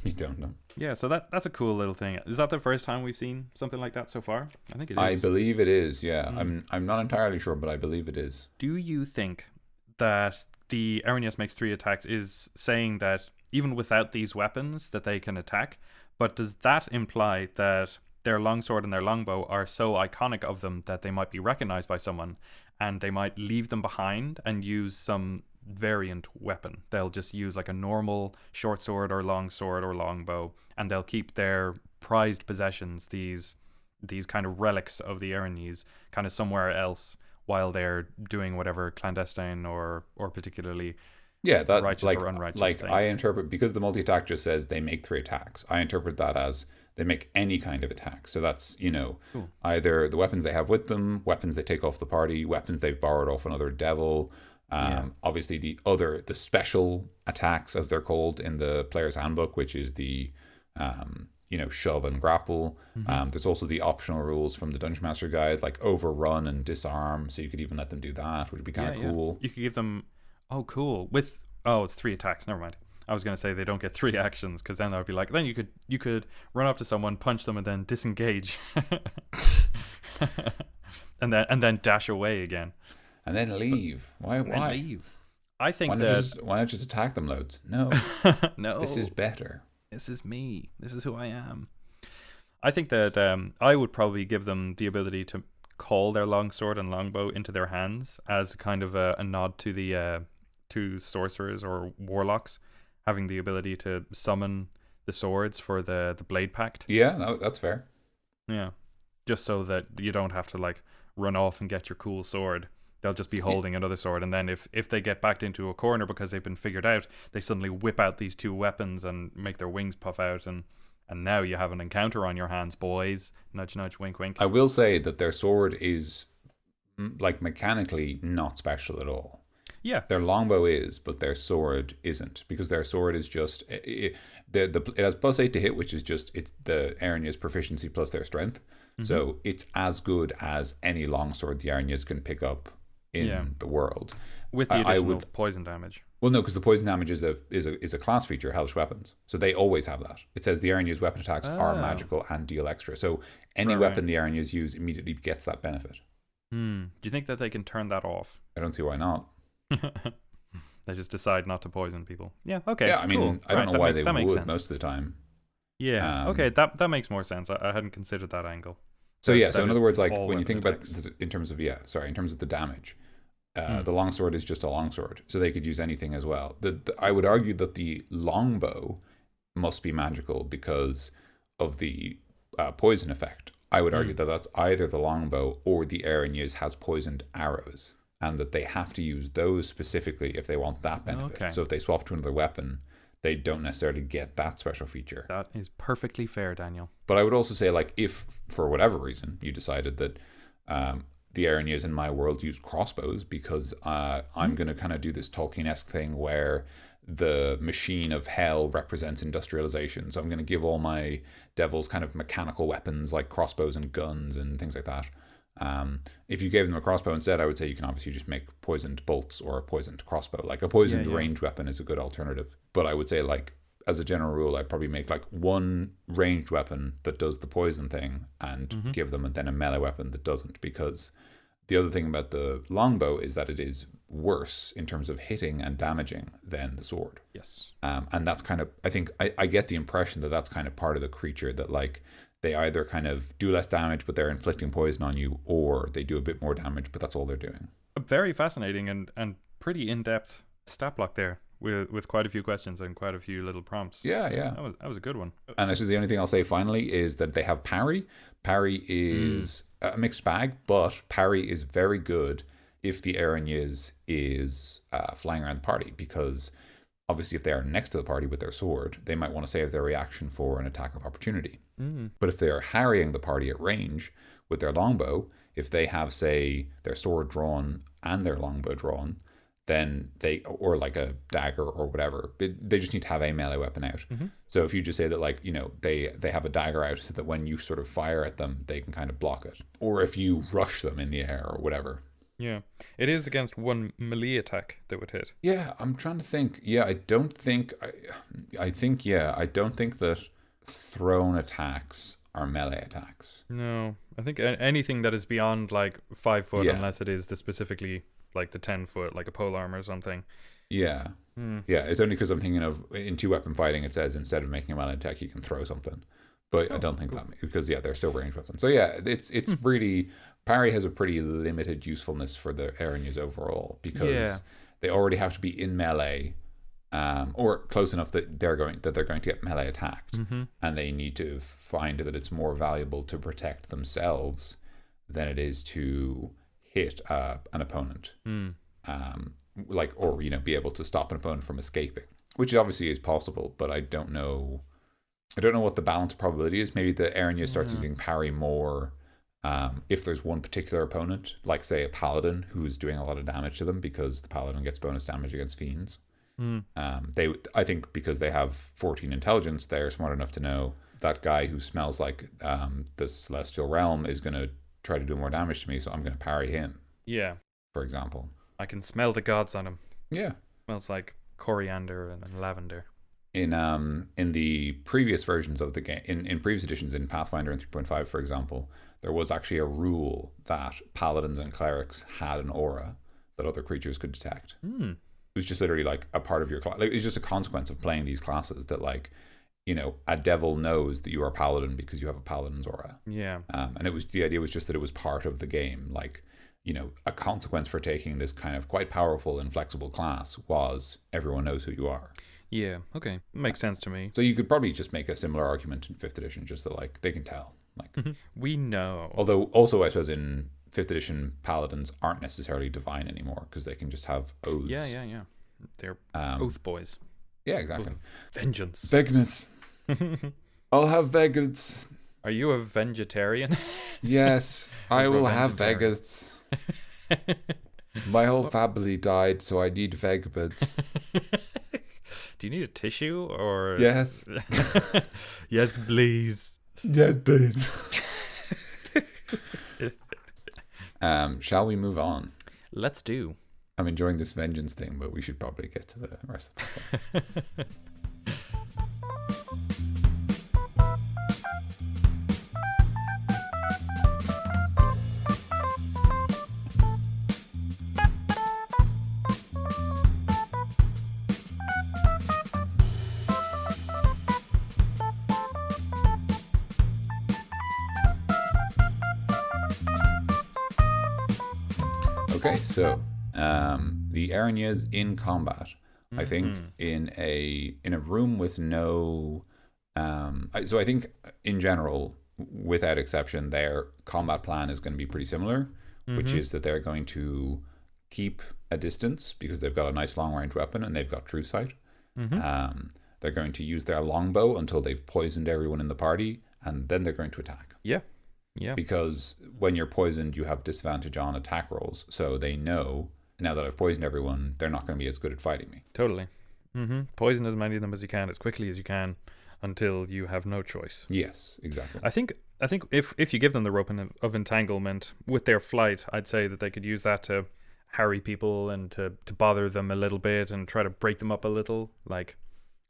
You don't know. Yeah, so that's a cool little thing. Is that the first time we've seen something like that so far? I think it is. I believe it is, yeah. I'm not entirely sure, but I believe it is. Do you think that the Erinyes makes 3 attacks is saying that even without these weapons that they can attack, but does that imply that their longsword and their longbow are so iconic of them that they might be recognized by someone and they might leave them behind and use some variant weapon? They'll just use like a normal short sword or long sword or longbow, and they'll keep their prized possessions, these kind of relics of the Erinyes, kind of somewhere else while they're doing whatever clandestine or particularly that righteous like, or unrighteous like thing. I interpret, because the multi-attack just says they make 3 attacks, I interpret that as they make any kind of attack. So that's, Cool. either the weapons they have with them, weapons they take off the party, weapons they've borrowed off another devil. Obviously the special attacks, as they're called in the player's handbook, which is the shove and grapple. There's also the optional rules from the Dungeon Master Guide, like overrun and disarm, so you could even let them do that, which would be kind of cool. You could give them cool it's 3 attacks, never mind. I was going to say they don't get 3 actions, because then that would be like, then you could run up to someone, punch them, and then disengage and then dash away again and then leave. Why leave? I think why not just attack them loads? No. No, this is better. This is me. This is who I am. I think that I would probably give them the ability to call their longsword and longbow into their hands as kind of a nod to the to sorcerers or warlocks having the ability to summon the swords for the Blade Pact. Yeah, that's fair. Yeah, just so that you don't have to like run off and get your cool sword. They'll just be holding another sword, and then if they get backed into a corner because they've been figured out, they suddenly whip out these 2 weapons and make their wings puff out, and now you have an encounter on your hands, boys. Nudge, nudge, wink, wink. I will say that their sword is like mechanically not special at all. Yeah, their longbow is, but their sword isn't, because their sword is just it has +8 to hit, which is just it's the Erinyes proficiency plus their strength. So it's as good as any longsword the Erinyes can pick up in the world, with the additional poison damage. Well, no, because the poison damage is a class feature, hellish weapons. So they always have that. It says the Erinyes weapon attacks are magical and deal extra. So any weapon the Erinyes use immediately gets that benefit. Do you think that they can turn that off? I don't see why not. They just decide not to poison people. Yeah, okay. Yeah, I mean, cool. I don't know why they would sense. most of the time. Yeah, okay, that makes more sense. I hadn't considered that angle. So in other words, like when you think about in terms of the damage, the longsword is just a longsword, so they could use anything as well. I would argue that the longbow must be magical because of the poison effect. I would argue that that's either the longbow or the Erinyes has poisoned arrows, and that they have to use those specifically if they want that benefit. Okay. So if they swap to another weapon, they don't necessarily get that special feature. That is perfectly fair, Daniel. But I would also say, like, if for whatever reason you decided that the Erinyes in my world use crossbows, because I'm going to kind of do this Tolkien-esque thing where the machine of hell represents industrialization. So I'm going to give all my devils kind of mechanical weapons like crossbows and guns and things like that. If you gave them a crossbow instead, I would say you can obviously just make poisoned bolts or a poisoned crossbow. Like a poisoned ranged weapon is a good alternative. But I would say, like, as a general rule, I'd probably make like one ranged weapon that does the poison thing and give them then a melee weapon that doesn't, because the other thing about the longbow is that it is worse in terms of hitting and damaging than the sword. Yes. And that's kind of, I think, I get the impression that that's kind of part of the creature, that like they either kind of do less damage but they're inflicting poison on you, or they do a bit more damage but that's all they're doing. Very fascinating and pretty in-depth stat block there. with quite a few questions and quite a few little prompts. Yeah. That was a good one. And actually, the only thing I'll say finally is that they have parry. Parry is a mixed bag, but parry is very good if the Erinyes is flying around the party, because obviously if they are next to the party with their sword, they might want to save their reaction for an attack of opportunity. But if they are harrying the party at range with their longbow, if they have, say, their sword drawn and their longbow drawn, then they, or like a dagger or whatever, they just need to have a melee weapon out. So if you just say that, like, you know, they have a dagger out so that when you sort of fire at them, they can kind of block it. Or if you rush them in the air or whatever. Yeah. It is against one melee attack that would hit. Yeah, I'm trying to think. Yeah, I don't think that thrown attacks are melee attacks. No. I think anything that is beyond like 5 foot, Yeah. unless it is specifically like the 10 foot, like a polearm or something. Yeah. Yeah, it's only because I'm thinking of, in 2-weapon fighting, it says instead of making a melee attack, you can throw something. But I don't think that, because, yeah, they're still ranged weapons. So, yeah, it's really, parry has a pretty limited usefulness for the Erinyes overall, because they already have to be in melee, or close enough that they're going to get melee attacked, and they need to find that it's more valuable to protect themselves than it is to hit an opponent. Like, or, you know, be able to stop an opponent from escaping, which obviously is possible, but I don't know what the balance probability is. Maybe the Erinyes starts using parry more if there's one particular opponent, like, say, a paladin who's doing a lot of damage to them, because the paladin gets bonus damage against fiends. I think because they have 14 intelligence, they're smart enough to know that guy who smells like the celestial realm is going to try to do more damage to me, so I'm going to parry him. Yeah. For example. I can smell the gods on him. Yeah. Smells like coriander and lavender. In the previous versions of the game, in previous editions, in Pathfinder and 3.5, for example, there was actually a rule that paladins and clerics had an aura that other creatures could detect. It was just literally like a part of your class. Like, it's just a consequence of playing these classes that, like, you know, a devil knows that you are a paladin because you have a paladin's aura. Yeah. And the idea was just that it was part of the game. Like, you know, a consequence for taking this kind of quite powerful and flexible class was everyone knows who you are. Yeah, okay. Makes sense to me. So you could probably just make a similar argument in 5th edition, just that, like, they can tell. Like, we know. Although, also, I suppose in 5th edition, paladins aren't necessarily divine anymore, because they can just have oaths. Yeah. They're oath boys. Yeah, exactly. Vengeance. Vagueness. I'll have vengeance. Are you a vegetarian? Yes, I will have vengeance. My whole family died, so I need vengeance. Do you need a tissue or? Yes. Yes, please. Yes, please. Shall we move on? Let's do. I'm enjoying this vengeance thing, but we should probably get to the rest of the podcast. Okay, so the Erinyes in combat. I think in a room with no. So I think in general, without exception, their combat plan is going to be pretty similar, which is that they're going to keep a distance because they've got a nice long range weapon and they've got true sight. They're going to use their longbow until they've poisoned everyone in the party, and then they're going to attack. Yeah. Because when you're poisoned, you have disadvantage on attack rolls. So they know, now that I've poisoned everyone, they're not going to be as good at fighting me. Totally. Poison as many of them as you can, as quickly as you can, until you have no choice. Yes, exactly. I think if you give them the rope of entanglement with their flight, I'd say that they could use that to harry people and to bother them a little bit and try to break them up a little. Like,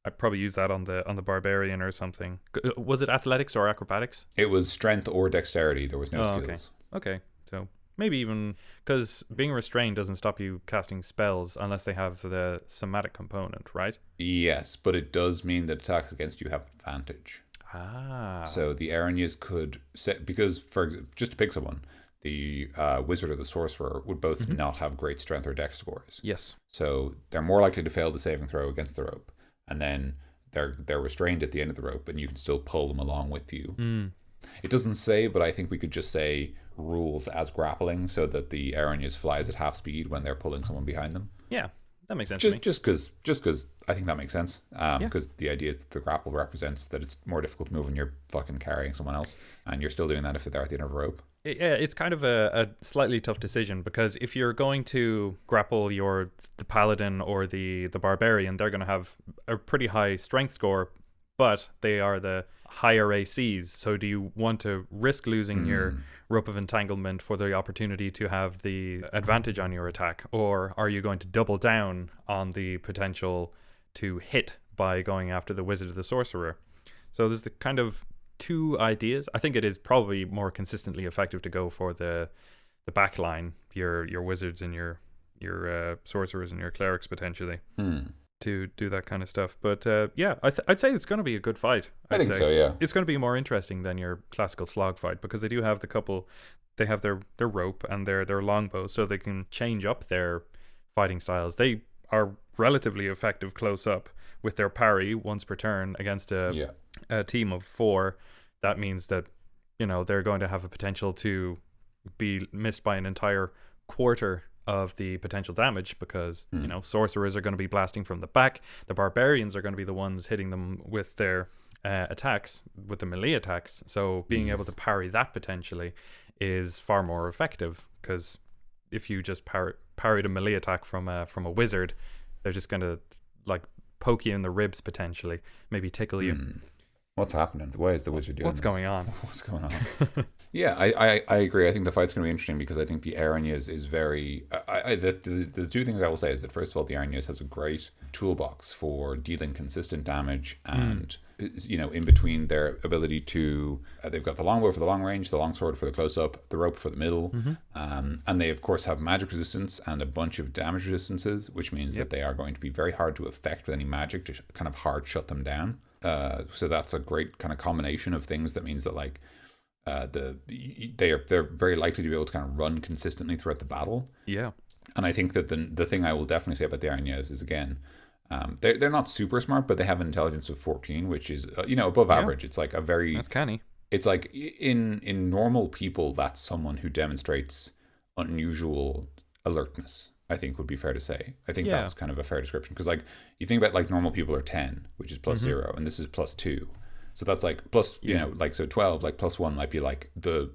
I'd probably use that on the barbarian or something. Was it athletics or acrobatics? It was strength or dexterity. There was no skills. Okay. So maybe even, because being restrained doesn't stop you casting spells unless they have the somatic component, right? Yes, but it does mean that attacks against you have advantage. Ah. So the Erinyes could set, because, for example, just to pick someone, the wizard or the sorcerer would both not have great strength or dex scores. Yes. So they're more likely to fail the saving throw against the rope, and then they're restrained at the end of the rope, and you can still pull them along with you. It doesn't say, but I think we could just say rules as grappling, so that the Erinyes flies at half speed when they're pulling someone behind them. Yeah, that makes sense to me. Just because I think that makes sense. Because the idea is that the grapple represents that it's more difficult to move when you're fucking carrying someone else, and you're still doing that if they're at the end of a rope. Yeah, it's kind of a slightly tough decision, because if you're going to grapple the paladin or the barbarian, they're going to have a pretty high strength score, but they are the higher ACs. So do you want to risk losing your rope of entanglement for the opportunity to have the advantage on your attack, or are you going to double down on the potential to hit by going after the wizard or the sorcerer? So there's the kind of two ideas. I think it is probably more consistently effective to go for the back line, your wizards and your sorcerers and your clerics potentially, to do that kind of stuff. But yeah, I'd say it's going to be a good fight. I think so, yeah. It's going to be more interesting than your classical slog fight, because they do have they have their rope and their longbow, so they can change up their fighting styles. They are relatively effective close up with their parry once per turn against a team of 4. That means that, they're going to have a potential to be missed by an entire quarter of the potential damage, because sorcerers are going to be blasting from the back. The barbarians are going to be the ones hitting them with their attacks, with the melee attacks. So being able to parry that potentially is far more effective, because if you just parry the melee attack from a wizard, they're just going to poke you in the ribs potentially, maybe tickle you. What's happening? Why is the wizard doing What's this? going on? What's going on? Yeah, I agree. I think the fight's going to be interesting, because I think the Erinyes is very... the two things I will say is that, first of all, the Erinyes has a great toolbox for dealing consistent damage, and in between their ability to... they've got the longbow for the long range, the longsword for the close-up, the rope for the middle, and they, of course, have magic resistance and a bunch of damage resistances, which means that they are going to be very hard to affect with any magic, to kind of hard shut them down. So that's a great kind of combination of things that means that they're very likely to be able to kind of run consistently throughout the battle. Yeah. And I think that the thing I will definitely say about the Erinyes is, again, they're not super smart, but they have an intelligence of 14, which is above average. It's like a very... That's canny. It's like in normal people, that's someone who demonstrates unusual alertness, I think would be fair to say. I think that's kind of a fair description, because you think about normal people are 10, which is plus 0, and this is plus 2. So that's plus, so 12, plus 1 might be the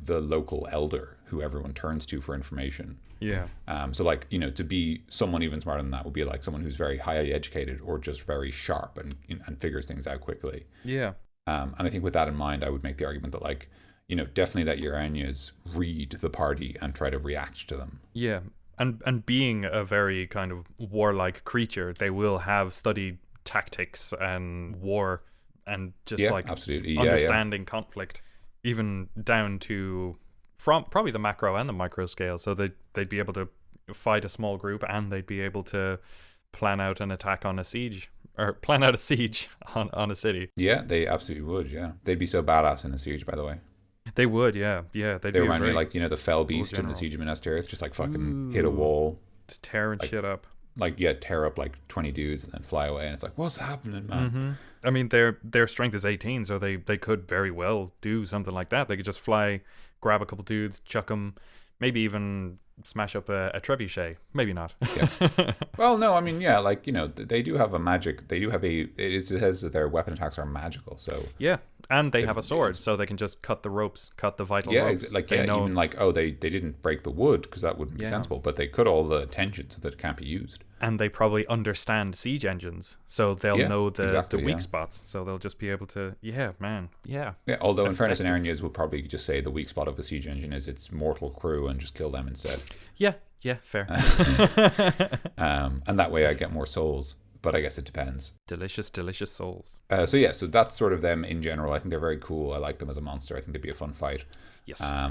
local elder who everyone turns to for information. Yeah. So to be someone even smarter than that would be someone who's very highly educated, or just very sharp and figures things out quickly. Yeah. And I think with that in mind, I would make the argument that definitely let your Erinyes read the party and try to react to them. Yeah. And being a very kind of warlike creature, they will have studied tactics and war, and just absolutely. understanding conflict, even down to from probably the macro and the micro scale. So they'd be able to fight a small group, and they'd be able to plan out an attack on a siege, or plan out a siege on a city. Yeah, they absolutely would. Yeah, they'd be so badass in a siege, by the way. They would, yeah. They remind me the fell beast in the Siege of Minas Tirith, just fucking hit a wall, just tearing shit up. Tear up 20 dudes and then fly away, and it's what's happening, man? I mean, their strength is 18, so they could very well do something like that. They could just fly, grab a couple dudes, chuck them, maybe even smash up a trebuchet. Maybe not. Yeah. Well, no, I mean, they do have a magic. They do have it says that their weapon attacks are magical. So yeah, and they have a sword, so they can just cut the ropes, cut the vital ropes. Even they didn't break the wood, because that wouldn't be sensible, but they cut all the tension so that it can't be used. And they probably understand siege engines, so they'll know the weak spots. So they'll just be able to, Yeah, although in fairness, an Erinyes will probably just say the weak spot of a siege engine is its mortal crew, and just kill them instead. Yeah, fair. And that way I get more souls. But I guess it depends. Delicious souls. So that's sort of them in general. I think they're very cool. I like them as a monster. I think they'd be a fun fight. Yes. I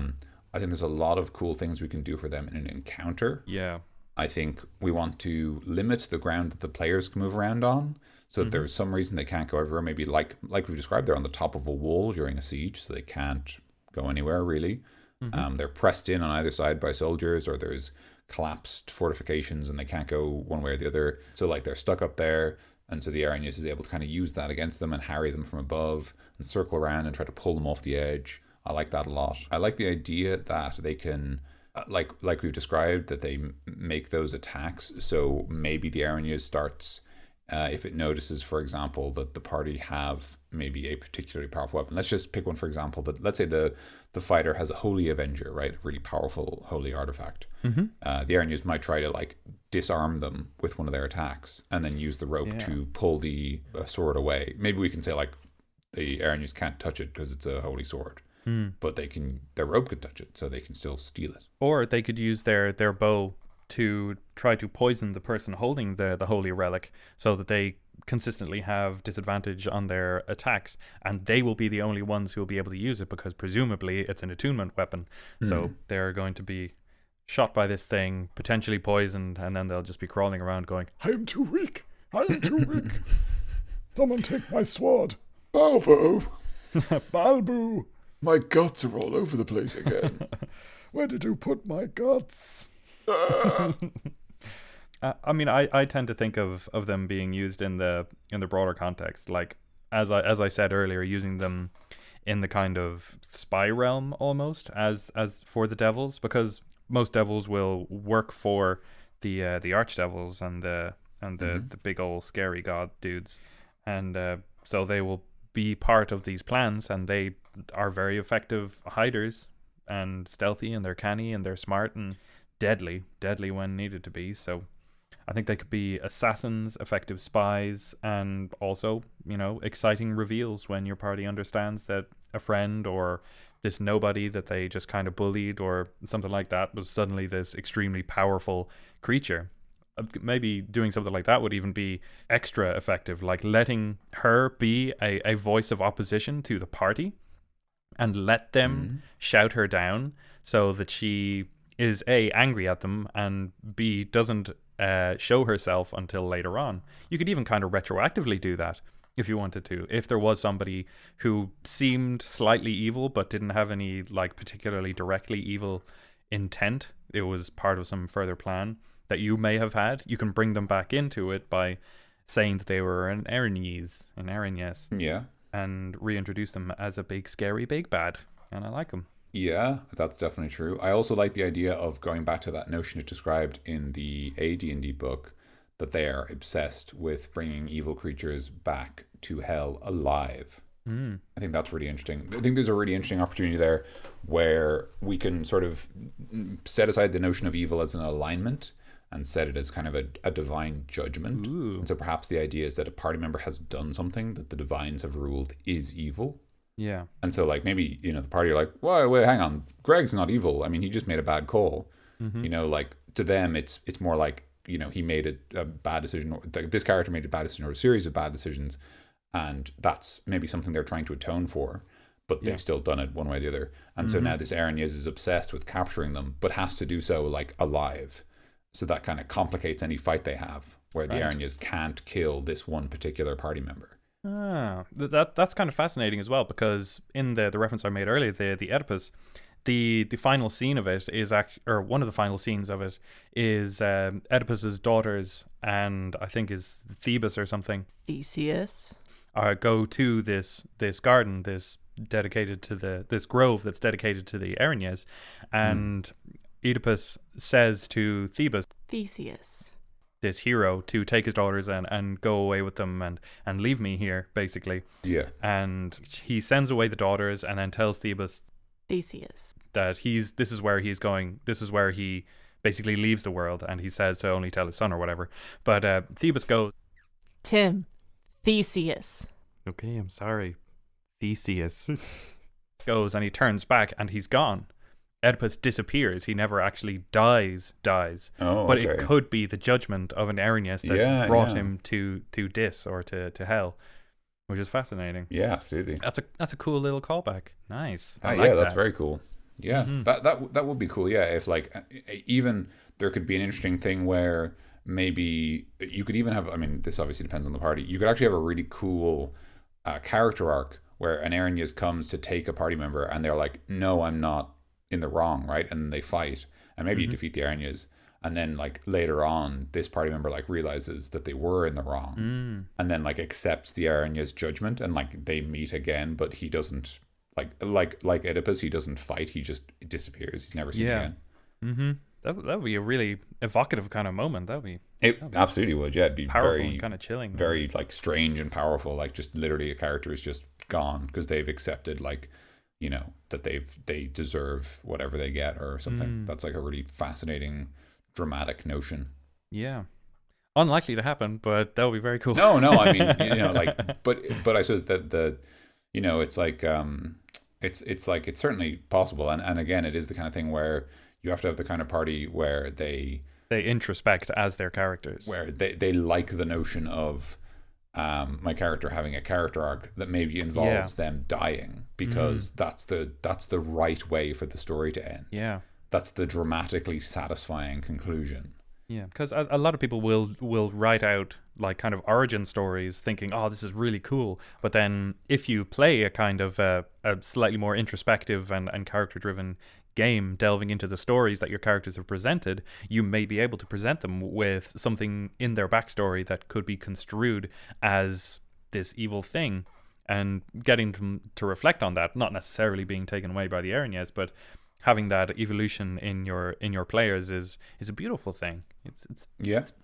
think there's a lot of cool things we can do for them in an encounter. Yeah. I think we want to limit the ground that the players can move around on, so that there's some reason they can't go everywhere. Maybe like we described, they're on the top of a wall during a siege, so they can't go anywhere really. They're pressed in on either side by soldiers, or there's collapsed fortifications and they can't go one way or the other. So like they're stuck up there. And so the Erinyes is able to kind of use that against them and harry them from above and circle around and try to pull them off the edge. I like that a lot. I like the idea that they can, like we've described, that they make those attacks. So maybe the Erinyes starts, if it notices, for example, that the party have maybe a particularly powerful weapon. Let's just pick one, for example, that let's say the fighter has a Holy Avenger, right? A really powerful holy artifact. The Erinyes might try to like disarm them with one of their attacks and then use the rope to pull the sword away. Maybe we can say like the Erinyes can't touch it because it's a holy sword. But their rope could touch it, so they can still steal it. Or they could use their bow to try to poison the person holding the holy relic, so that they consistently have disadvantage on their attacks, and they will be the only ones who will be able to use it, because presumably it's an attunement weapon. So they're going to be shot by this thing, potentially poisoned, and then they'll just be crawling around going, I am too weak. I am too weak. Someone take my sword. Balbo! Balboo! My guts are all over the place again. Where did you put my guts? I mean, I tend to think of them being used in the broader context, like as I said earlier, using them in the kind of spy realm almost as for the devils, because most devils will work for the archdevils and the big old scary god dudes, and so they will be part of these plans, and they are very effective hiders and stealthy, and they're canny and they're smart and deadly when needed to be. So I think they could be assassins, effective spies, and also, exciting reveals when your party understands that a friend or this nobody that they just kind of bullied or something like that was suddenly this extremely powerful creature. Maybe doing something like that would even be extra effective, like letting her be a voice of opposition to the party and let them shout her down, so that she is A, angry at them, and B, doesn't show herself until later on. You could even kind of retroactively do that if you wanted to. If there was somebody who seemed slightly evil but didn't have any like particularly directly evil intent, it was part of some further plan that you may have had, you can bring them back into it by saying that they were an Erinyes. Yeah. And reintroduce them as a big, scary, big bad. And I like them. Yeah, that's definitely true. I also like the idea of going back to that notion it described in the AD&D book, that they are obsessed with bringing evil creatures back to hell alive. I think that's really interesting. I think there's a really interesting opportunity there where we can sort of set aside the notion of evil as an alignment and set it as kind of a divine judgment. And so perhaps the idea is that a party member has done something that the divines have ruled is evil. Yeah. And so like maybe, the party are like, wait, hang on. Greg's not evil. I mean, he just made a bad call. Like to them, it's more like, he made a bad decision. Or this character made a bad decision or a series of bad decisions. And that's maybe something they're trying to atone for, but they've still done it one way or the other. And so now this Erinyes is obsessed with capturing them, but has to do so like alive. So that kind of complicates any fight they have, where the Erinyes can't kill this one particular party member. That's kind of fascinating as well, because in the reference I made earlier, the Oedipus, the final scene of it is or one of the final scenes of it is Oedipus's daughters, and I think is Thebes or something. Theseus. Go to this garden, this grove that's dedicated to the Erinyes, and Oedipus says to Thebes, Theseus, this hero, to take his daughters and go away with them and leave me here, basically. Yeah. And he sends away the daughters and then tells Thebes, Theseus, that this is where he's going. This is where he basically leaves the world, and he says to only tell his son or whatever. But Thebes goes, Tim, Theseus. Okay, I'm sorry. Theseus. Goes and he turns back and he's gone. Oedipus disappears. He never actually dies. Oh, but okay. it could be the judgment of an Erinyes that brought him to Dis, or to hell, which is fascinating. Yeah, absolutely. That's a cool little callback. Nice. That's very cool. Yeah, that would be cool. Yeah, if like even there could be an interesting thing where maybe you could even have, I mean, this obviously depends on the party, you could actually have a really cool character arc where an Erinyes comes to take a party member and they're like, no, I'm not in the wrong, right? And they fight, and maybe you defeat the Erinyes, and then like later on, this party member like realizes that they were in the wrong, and then like accepts the Erinyes' judgment, and like they meet again, but he doesn't like Oedipus. He doesn't fight. He just disappears. He's never seen again. Mm-hmm. That would be a really evocative kind of moment. That'd be Absolutely would. Yeah, it'd be powerful very and kind of chilling. very like strange and powerful. Like just literally a character is just gone because they've accepted like, you know, that they deserve whatever they get or something. That's like a really fascinating, dramatic notion. Yeah, unlikely to happen, but that would be very cool. No, I mean, you know, like, but I suppose that the, you know, it's like it's like it's certainly possible, and again, it is the kind of thing where you have to have the kind of party where they introspect as their characters, where they like the notion of my character having a character arc that maybe involves them dying, because that's the right way for the story to end. Yeah, that's the dramatically satisfying conclusion. Yeah, because a lot of people will write out like kind of origin stories thinking, oh, this is really cool. But then if you play a kind of a slightly more introspective and character-driven game, delving into the stories that your characters have presented, you may be able to present them with something in their backstory that could be construed as this evil thing, and getting them to reflect on that, not necessarily being taken away by the Erinyes, but having that evolution in your players is a beautiful thing. It's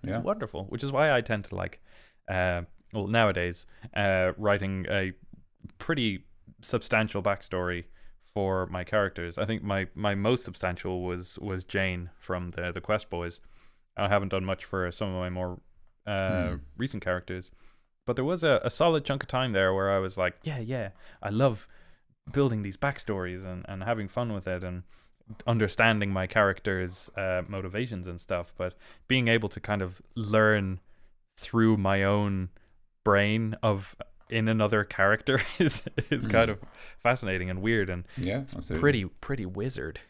wonderful, which is why I tend to like nowadays writing a pretty substantial backstory for my characters. I think my most substantial was Jane from the Quest Boys. I haven't done much for some of my more recent characters, but there was a solid chunk of time there where I was like, yeah, I love building these backstories and having fun with it and understanding my characters' motivations and stuff, but being able to kind of learn through my own brain in another character is kind of fascinating and weird, and it's pretty wizard.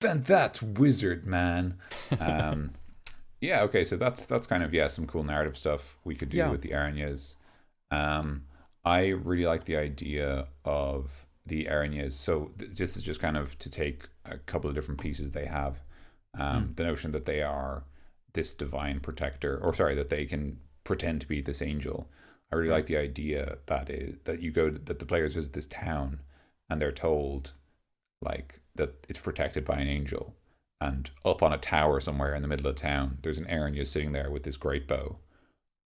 Then that's wizard, man. Yeah, okay, so that's kind of some cool narrative stuff we could do with the Erinyes. I really like the idea of the Erinyes. So this is just kind of to take a couple of different pieces they have. The notion that they are this divine protector, or sorry, that they can pretend to be this angel. I really like the idea that the players visit this town and they're told like that it's protected by an angel, and up on a tower somewhere in the middle of town there's an Erinyes sitting there with this great bow.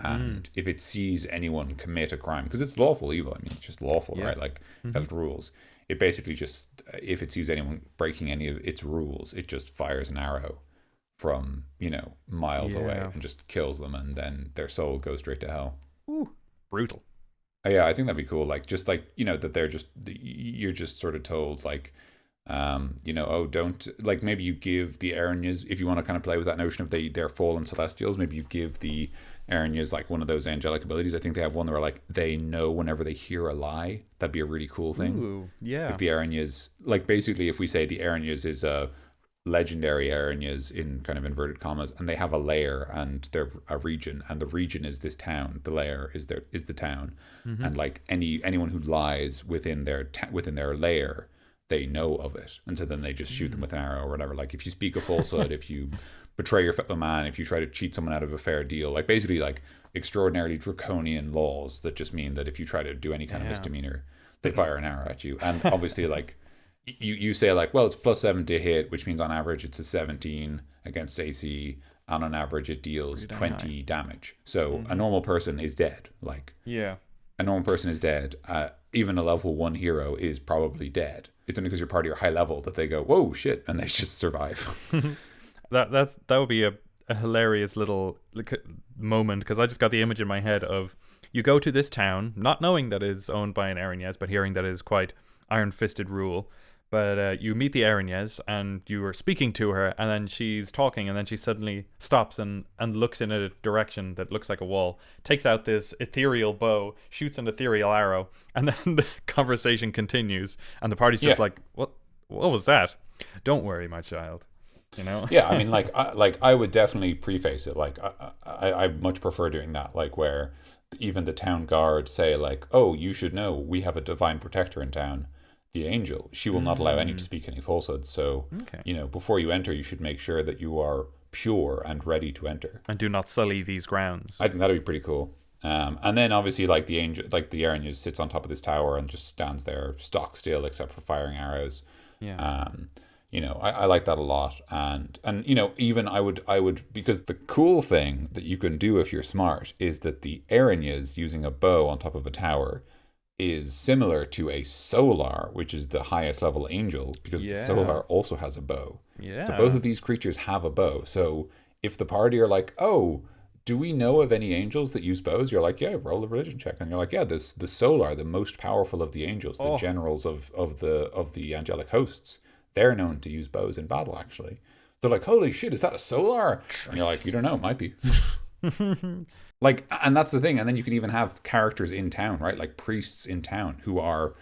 And if it sees anyone commit a crime, because it's lawful evil, I mean, it's just lawful, right? Like, it has rules. It basically just, if it sees anyone breaking any of its rules, it just fires an arrow from, miles away and just kills them, and then their soul goes straight to hell. Ooh, brutal. Yeah, I think that'd be cool. Like, just like, that they're just, you're just sort of told, like, don't, like, maybe you give the Erinyes, if you want to kind of play with that notion of they're fallen celestials, maybe you give the Erinyes like one of those angelic abilities. I think they have one where like they know whenever they hear a lie. That'd be a really cool thing. Ooh, yeah. If the Erinyes, like basically if we say the Erinyes is a legendary Erinyes in kind of inverted commas, and they have a lair and they're a region, and the region is this town, the lair is the town, and like anyone who lies within their lair, they know of it, and so then they just shoot them with an arrow or whatever. Like if you speak a falsehood, if you betray your fellow man, if you try to cheat someone out of a fair deal, like basically like extraordinarily draconian laws that just mean that if you try to do any kind of misdemeanor, they fire an arrow at you. And obviously like you say like, well, it's +7 to hit, which means on average it's a 17 against AC, and on average it deals 20 damage. So a normal person is dead. Like a normal person is dead. Even a level 1 hero is probably dead. It's only because your party are high level that they go, whoa, shit, and they just survive. That would be a hilarious little moment, because I just got the image in my head of you go to this town, not knowing that it's owned by an Erinyes, but hearing that it is quite iron-fisted rule. But you meet the Erinyes, and you are speaking to her, and then she's talking, and then she suddenly stops and looks in a direction that looks like a wall, takes out this ethereal bow, shoots an ethereal arrow, and then the conversation continues, and the party's just like, what was that? Don't worry, my child. Yeah, I mean, I would definitely preface it. Like, I much prefer doing that. Like, where even the town guard say, like, "Oh, you should know, we have a divine protector in town." the angel, she will not allow any to speak any falsehoods. So, Okay. before you enter, you should make sure that you are pure and ready to enter. And do not sully these grounds. I think that'd be pretty cool. And then obviously, like the angel, like the Erinyes sits on top of this tower and just stands there stock still, except for firing arrows. Yeah. I like that a lot. And even I would, because the cool thing that you can do if you're smart is that the Erinyes using a bow on top of a tower is similar to a solar, which is the highest level angel, because the solar also has a bow. Yeah. So both of these creatures have a bow. So if the party are like, oh, do we know of any angels that use bows? You're like, yeah, roll a religion check. And you're like, yeah, the solar, the most powerful of the angels, the generals of the angelic hosts, they're known to use bows in battle, actually. They're like, holy shit, is that a solar? And you're like, you don't know, it might be. Like, and that's the thing. And then you can even have characters in town, right? Like priests in town who are,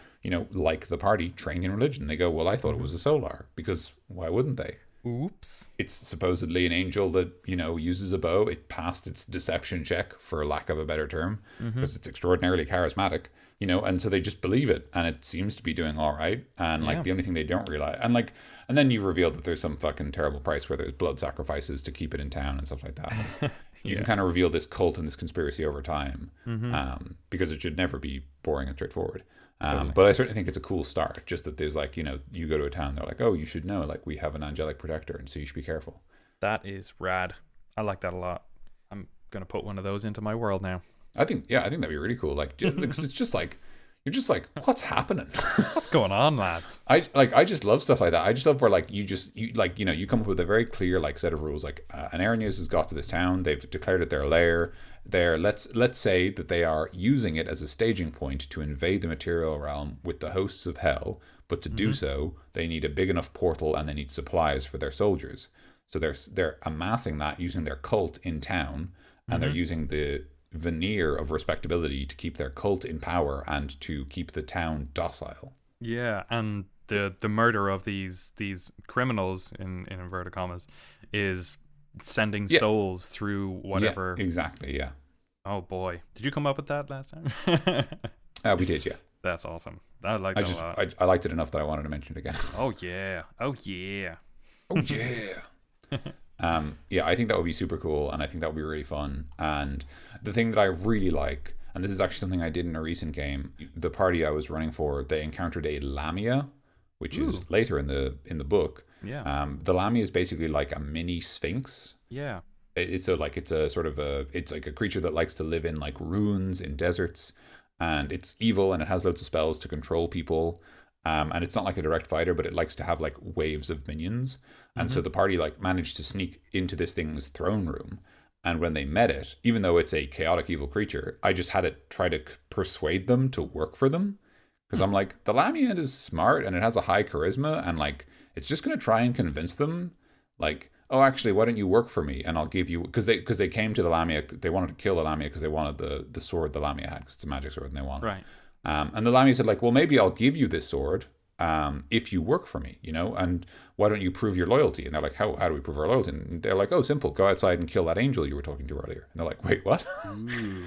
like the party, trained in religion. They go, well, I thought it was a solar, because why wouldn't they? Oops. It's supposedly an angel that, uses a bow. It passed its deception check, for lack of a better term, because it's extraordinarily charismatic, and so they just believe it, and it seems to be doing all right. And the only thing they don't realize, and then you reveal that there's some fucking terrible price where there's blood sacrifices to keep it in town and stuff like that. You can kind of reveal this cult and this conspiracy over time, because it should never be boring and straightforward. But I certainly think it's a cool start, just that there's you go to a town, they're like, oh, you should know, we have an angelic protector, and so you should be careful. That is rad. I like that a lot. I'm going to put one of those into my world now. I think that'd be really cool. Because it's just you're just like, what's happening? What's going on, lads? I just love stuff like that. I just love where you come up with a very clear set of rules. An Erinyes has got to this town. They've declared it their lair. Let's say that they are using it as a staging point to invade the material realm with the hosts of hell. But to do so, they need a big enough portal, and they need supplies for their soldiers. So they're amassing that using their cult in town, and they're using the veneer of respectability to keep their cult in power and to keep the town docile. Yeah, and the murder of these criminals in inverted commas is sending souls through whatever. Yeah, exactly. Yeah. Oh boy, did you come up with that last time? We did. Yeah. That's awesome. I like that a lot. I liked it enough that I wanted to mention it again. Oh yeah. Oh yeah. Oh yeah. I think that would be super cool, and I think that would be really fun. And the thing that I really like, and this is actually something I did in a recent game, the party I was running for, they encountered a Lamia, which is later in the book. Yeah. The Lamia is basically like a mini sphinx. Yeah. It's like a creature that likes to live in ruins in deserts, and it's evil, and it has loads of spells to control people. And it's not like a direct fighter, but it likes to have waves of minions. And so the party managed to sneak into this thing's throne room. And when they met it, even though it's a chaotic evil creature, I just had to try to persuade them to work for them. Because I'm like, the Lamia is smart and it has a high charisma, and it's just going to try and convince them, oh, actually, why don't you work for me, and I'll give you, because they came to the Lamia, they wanted to kill the Lamia because they wanted the sword the Lamia had, because it's a magic sword and they wanted it. Right. And the Lamia said, well, maybe I'll give you this sword if you work for me, and why don't you prove your loyalty? And they're like, how do we prove our loyalty? And they're like, oh, simple, go outside and kill that angel you were talking to earlier. And they're like, wait, what? Ooh.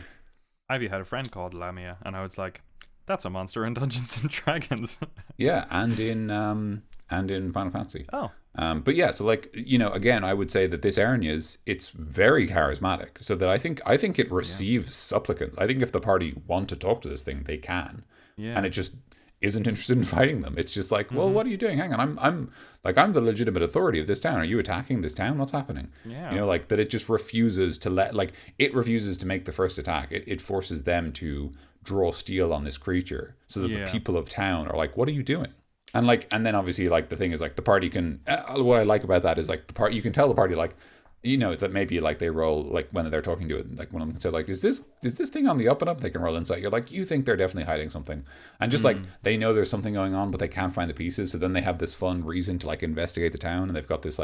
I've had a friend called Lamia, and I was like, that's a monster in Dungeons and Dragons. Yeah, and in Final Fantasy. Oh. But yeah, so again, I would say that this Erinyes, it's very charismatic, so that I think it receives supplicants. I think if the party want to talk to this thing, they can. Yeah. And it just isn't interested in fighting them. It's just well, what are you doing? Hang on, I'm the legitimate authority of this town. Are you attacking this town? What's happening? Yeah. That it just refuses to it refuses to make the first attack. It forces them to draw steel on this creature, so that the people of town are like, what are you doing? And then obviously the thing is the party can, what I like about that is the party, you can tell the party that maybe they roll when they're talking to it, one of them can say is this thing on the up and up? They can roll insight. You're you think they're definitely hiding something, and just they know there's something going on, but they can't find the pieces. So then they have this fun reason to investigate the town, and they've got this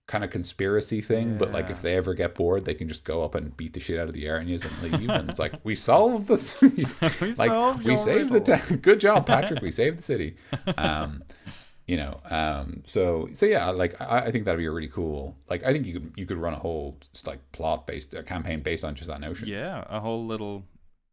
kind of conspiracy thing. But if they ever get bored, they can just go up and beat the shit out of the Erinyes and leave. And it's we solved this. we saved the town. Good job, Patrick. We saved the city. So yeah, I think that'd be a really cool, I think you could run a whole a campaign based on just that notion. Yeah, a whole little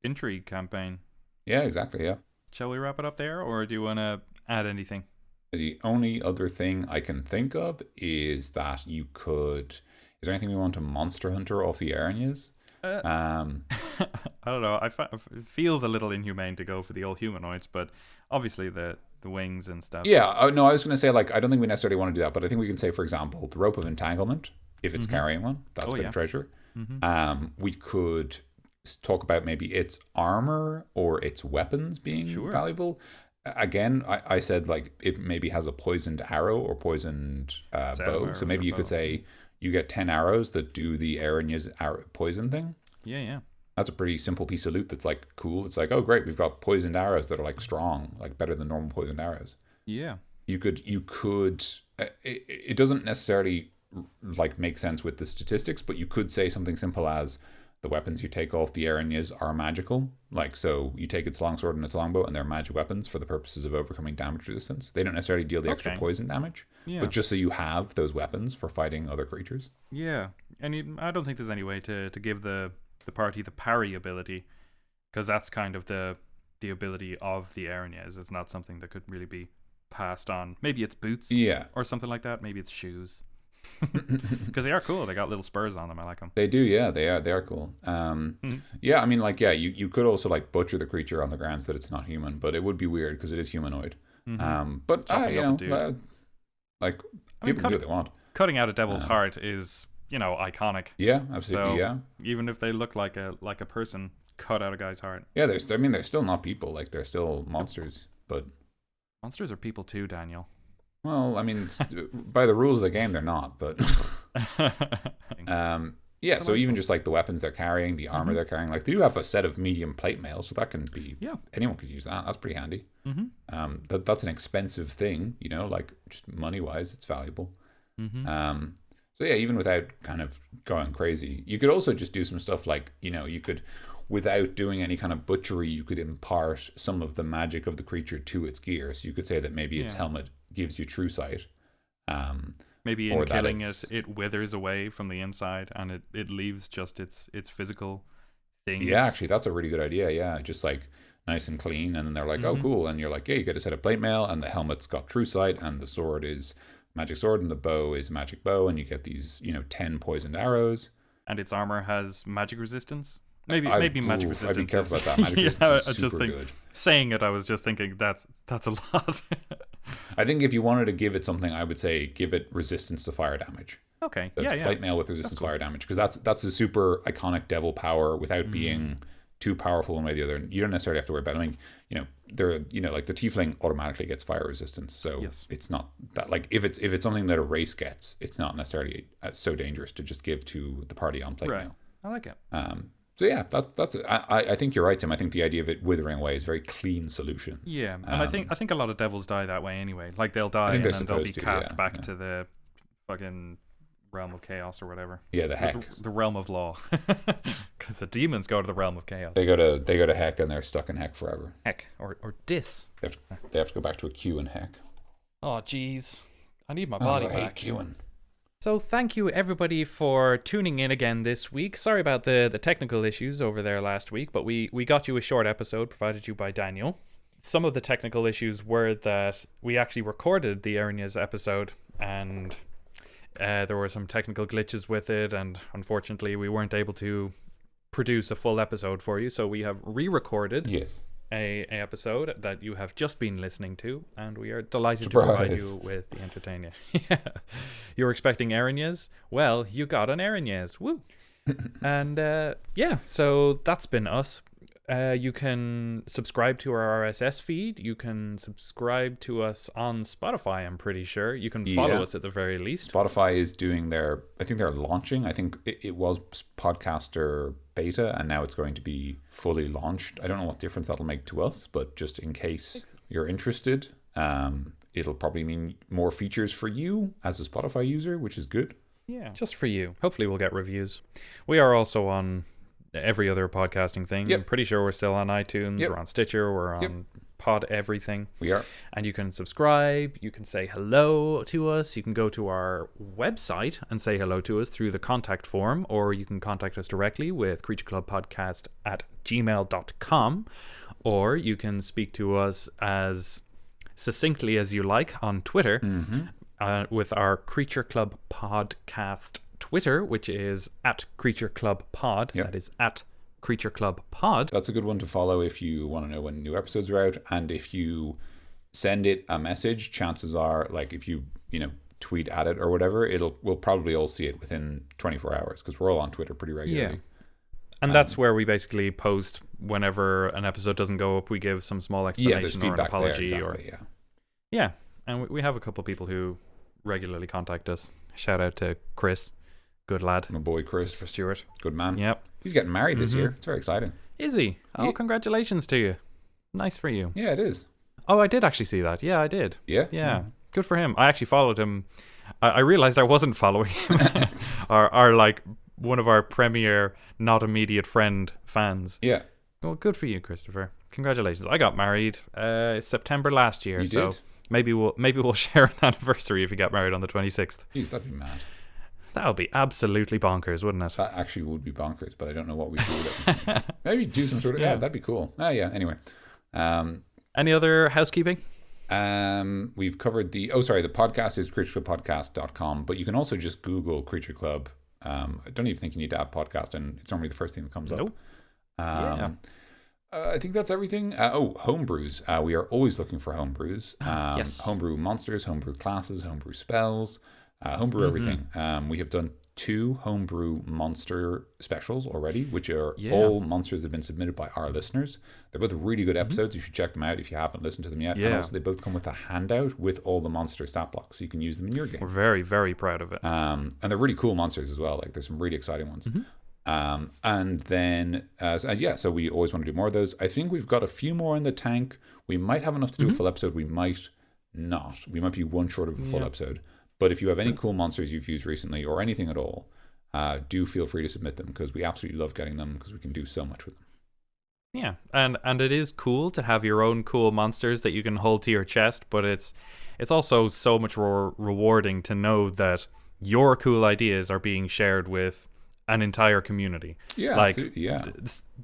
intrigue campaign. Yeah, exactly. Yeah. Shall we wrap it up there, or do you want to add anything? The only other thing I can think of is that you could. Is there anything we want to Monster Hunter off the Erinyes? I don't know. It feels a little inhumane to go for the old humanoids, but obviously the wings and stuff. Yeah, no, I was going to say, like, I don't think we necessarily want to do that, but I think we can say, for example, the rope of entanglement, if it's carrying one, that's a bit of treasure. We could talk about maybe its armor or its weapons being valuable. Again, I said, like, it maybe has a poisoned arrow or poisoned bow, so maybe you could say you get 10 arrows that do the Erinyes poison thing. Yeah. That's a pretty simple piece of loot that's like cool. It's like, oh great, we've got poisoned arrows that are like strong, like better than normal poisoned arrows. Yeah. You could it doesn't necessarily like make sense with the statistics, but you could say something simple as the weapons you take off the Erinyes are magical. Like, so you take its longsword and its longbow and they're magic weapons for the purposes of overcoming damage resistance. They don't necessarily deal the extra poison damage, but just so you have those weapons for fighting other creatures. Yeah. And I don't think there's any way to give the party the parry ability, because that's kind of the ability of the Erinyes. It's not something that could really be passed on. Maybe it's boots, or something like that. Maybe it's shoes, because they are cool. They got little spurs on them. I like them. They do, yeah. They are cool. Yeah, I mean, like, yeah, you could also like butcher the creature on the grounds that it's not human, but it would be weird because it is humanoid. But like, people can do what they want. Cutting out a devil's heart is, iconic. Yeah, absolutely. So, even if they look like a person, cut out a guy's heart. Yeah, they're still not people. Like, they're still monsters. But monsters are people too, Daniel. Well, I mean, by the rules of the game, they're not. But yeah. So even just like the weapons they're carrying, the armor they're carrying, like they do have a set of medium plate mail, so that can be. Yeah. Anyone could use that. That's pretty handy. That's an expensive thing, like just money wise, it's valuable. So yeah, even without kind of going crazy, you could also just do some stuff like, you could, without doing any kind of butchery, you could impart some of the magic of the creature to its gear. So you could say that maybe its helmet gives you true sight. Maybe in killing it withers away from the inside and it leaves just its physical things. Yeah, actually, that's a really good idea. Yeah, just like nice and clean. And then they're like, oh, cool. And you're like, yeah, you get a set of plate mail and the helmet's got true sight and the sword is magic sword and the bow is magic bow, and you get these 10 poisoned arrows, and its armor has magic resistance. Maybe magic resistance. I'd be careful about that. Magic resistance is super good. Saying it, I was just thinking that's a lot. I think if you wanted to give it something, I would say give it resistance to fire damage. Okay. So it's plate mail with resistance to fire damage, because that's a super iconic devil power without being too powerful one way or the other. You don't necessarily have to worry about it. I mean, like the tiefling automatically gets fire resistance, so it's not that, like, if it's something that a race gets, it's not necessarily so dangerous to just give to the party on plate mail. I like it. So yeah, that's I think you're right, Tim. I think the idea of it withering away is a very clean solution. Yeah, and I think a lot of devils die that way anyway. Like they'll die and then they'll be cast back to the fucking realm of chaos or whatever. Yeah, the heck. The realm of law. Because the demons go to the realm of chaos. They go to heck and they're stuck in heck forever. Heck or dis. They have to go back to a queue in heck. Oh jeez, I need my body back. I hate queuing. So thank you everybody for tuning in again this week. Sorry about the technical issues over there last week, but we got you a short episode provided you by Daniel. Some of the technical issues were that we actually recorded the Erinyes episode and there were some technical glitches with it, and unfortunately we weren't able to produce a full episode for you, so we have re-recorded a episode that you have just been listening to, and we are delighted to provide you with the entertainment. You were expecting Erinyes? Well, you got an Erinyes. Woo! And so that's been us. You can subscribe to our RSS feed. You can subscribe to us on Spotify, I'm pretty sure. You can follow us at the very least. Spotify is doing I think they're launching. I think it was podcaster beta, and now it's going to be fully launched. I don't know what difference that'll make to us, but just in case you're interested, it'll probably mean more features for you as a Spotify user, which is good. Yeah, just for you. Hopefully we'll get reviews. We are also on every other podcasting thing. I'm pretty sure we're still on iTunes, we're on Stitcher, we're on Pod everything. We are. And you can subscribe, you can say hello to us, you can go to our website and say hello to us through the contact form, or you can contact us directly with creatureclubpodcast@gmail.com, or you can speak to us as succinctly as you like on Twitter with our Creature Club podcast Twitter, which is at Creature Club Pod. Yep. That is at Creature Club Pod. That's a good one to follow if you want to know when new episodes are out. And if you send it a message, chances are, like, if you tweet at it or whatever, we'll probably all see it within 24 hours because we're all on Twitter pretty regularly. Yeah. And that's where we basically post whenever an episode doesn't go up. We give some small explanation there's or an feedback apology. there, exactly, Yeah, and we have a couple of people who regularly contact us. Shout out to Chris, good lad. My boy Chris, For Stewart, good man. Yep. He's getting married this year. It's very exciting. Is he? Oh, Yeah. Congratulations to you. Nice for you. Yeah, it is. Oh, I did actually see that. Yeah, I did. Yeah. Yeah. Good for him. I actually followed him. I realized I wasn't following him. our like one of our premier not immediate friend fans. Yeah. Well, good for you, Christopher. Congratulations. I got married September last year. You so did? maybe we'll share an anniversary if you get married on the 26th. Jeez, that'd be mad. That would be absolutely bonkers, wouldn't it? That actually would be bonkers, but I don't know what we do with it. Maybe do some sort of that'd be cool. Anyway. Any other housekeeping? We've covered the podcast is creatureclubpodcast.com, but you can also just Google Creature Club. I don't even think you need to add podcast, and it's normally the first thing that comes up. Nope. I think that's everything. Homebrews. We are always looking for homebrews. Yes. Homebrew monsters, homebrew classes, homebrew spells, homebrew everything. We have done 2 homebrew monster specials already, which are all monsters that have been submitted by our listeners. They're both really good episodes. You should check them out if you haven't listened to them yet. Yeah. And also they both come with a handout with all the monster stat blocks, so you can use them in your game. We're very, very proud of it. And they're really cool monsters as well. Like, there's some really exciting ones. And then, so we always want to do more of those. I think we've got a few more in the tank. We might have enough to do a full episode. We might not. We might be one short of a full episode. But if you have any cool monsters you've used recently or anything at all, do feel free to submit them because we absolutely love getting them because we can do so much with them. Yeah, and it is cool to have your own cool monsters that you can hold to your chest, but it's also so much more rewarding to know that your cool ideas are being shared with an entire community. Yeah, like, absolutely, yeah.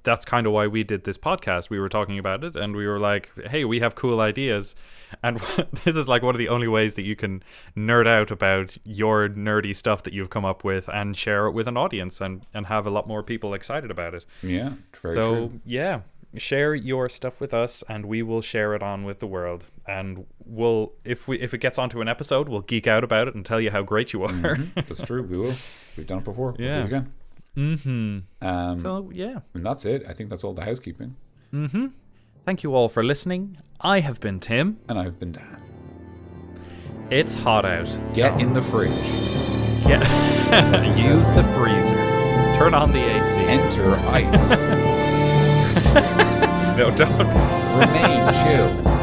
That's kind of why we did this podcast. We were talking about it and we were like, hey, we have cool ideas. And this is like one of the only ways that you can nerd out about your nerdy stuff that you've come up with and share it with an audience and have a lot more people excited about it. Yeah, very so, true. Yeah, share your stuff with us and we will share it on with the world. And we'll, if it gets onto an episode, we'll geek out about it and tell you how great you are. That's true. We will. We've done it before. We'll do it again. So, yeah. And that's it. I think that's all the housekeeping. Thank you all for listening. I have been Tim. And I've been Dan. It's hot out. Get in the fridge. Use the freezer. Turn on the AC. Enter ice. No, don't. Remain chill.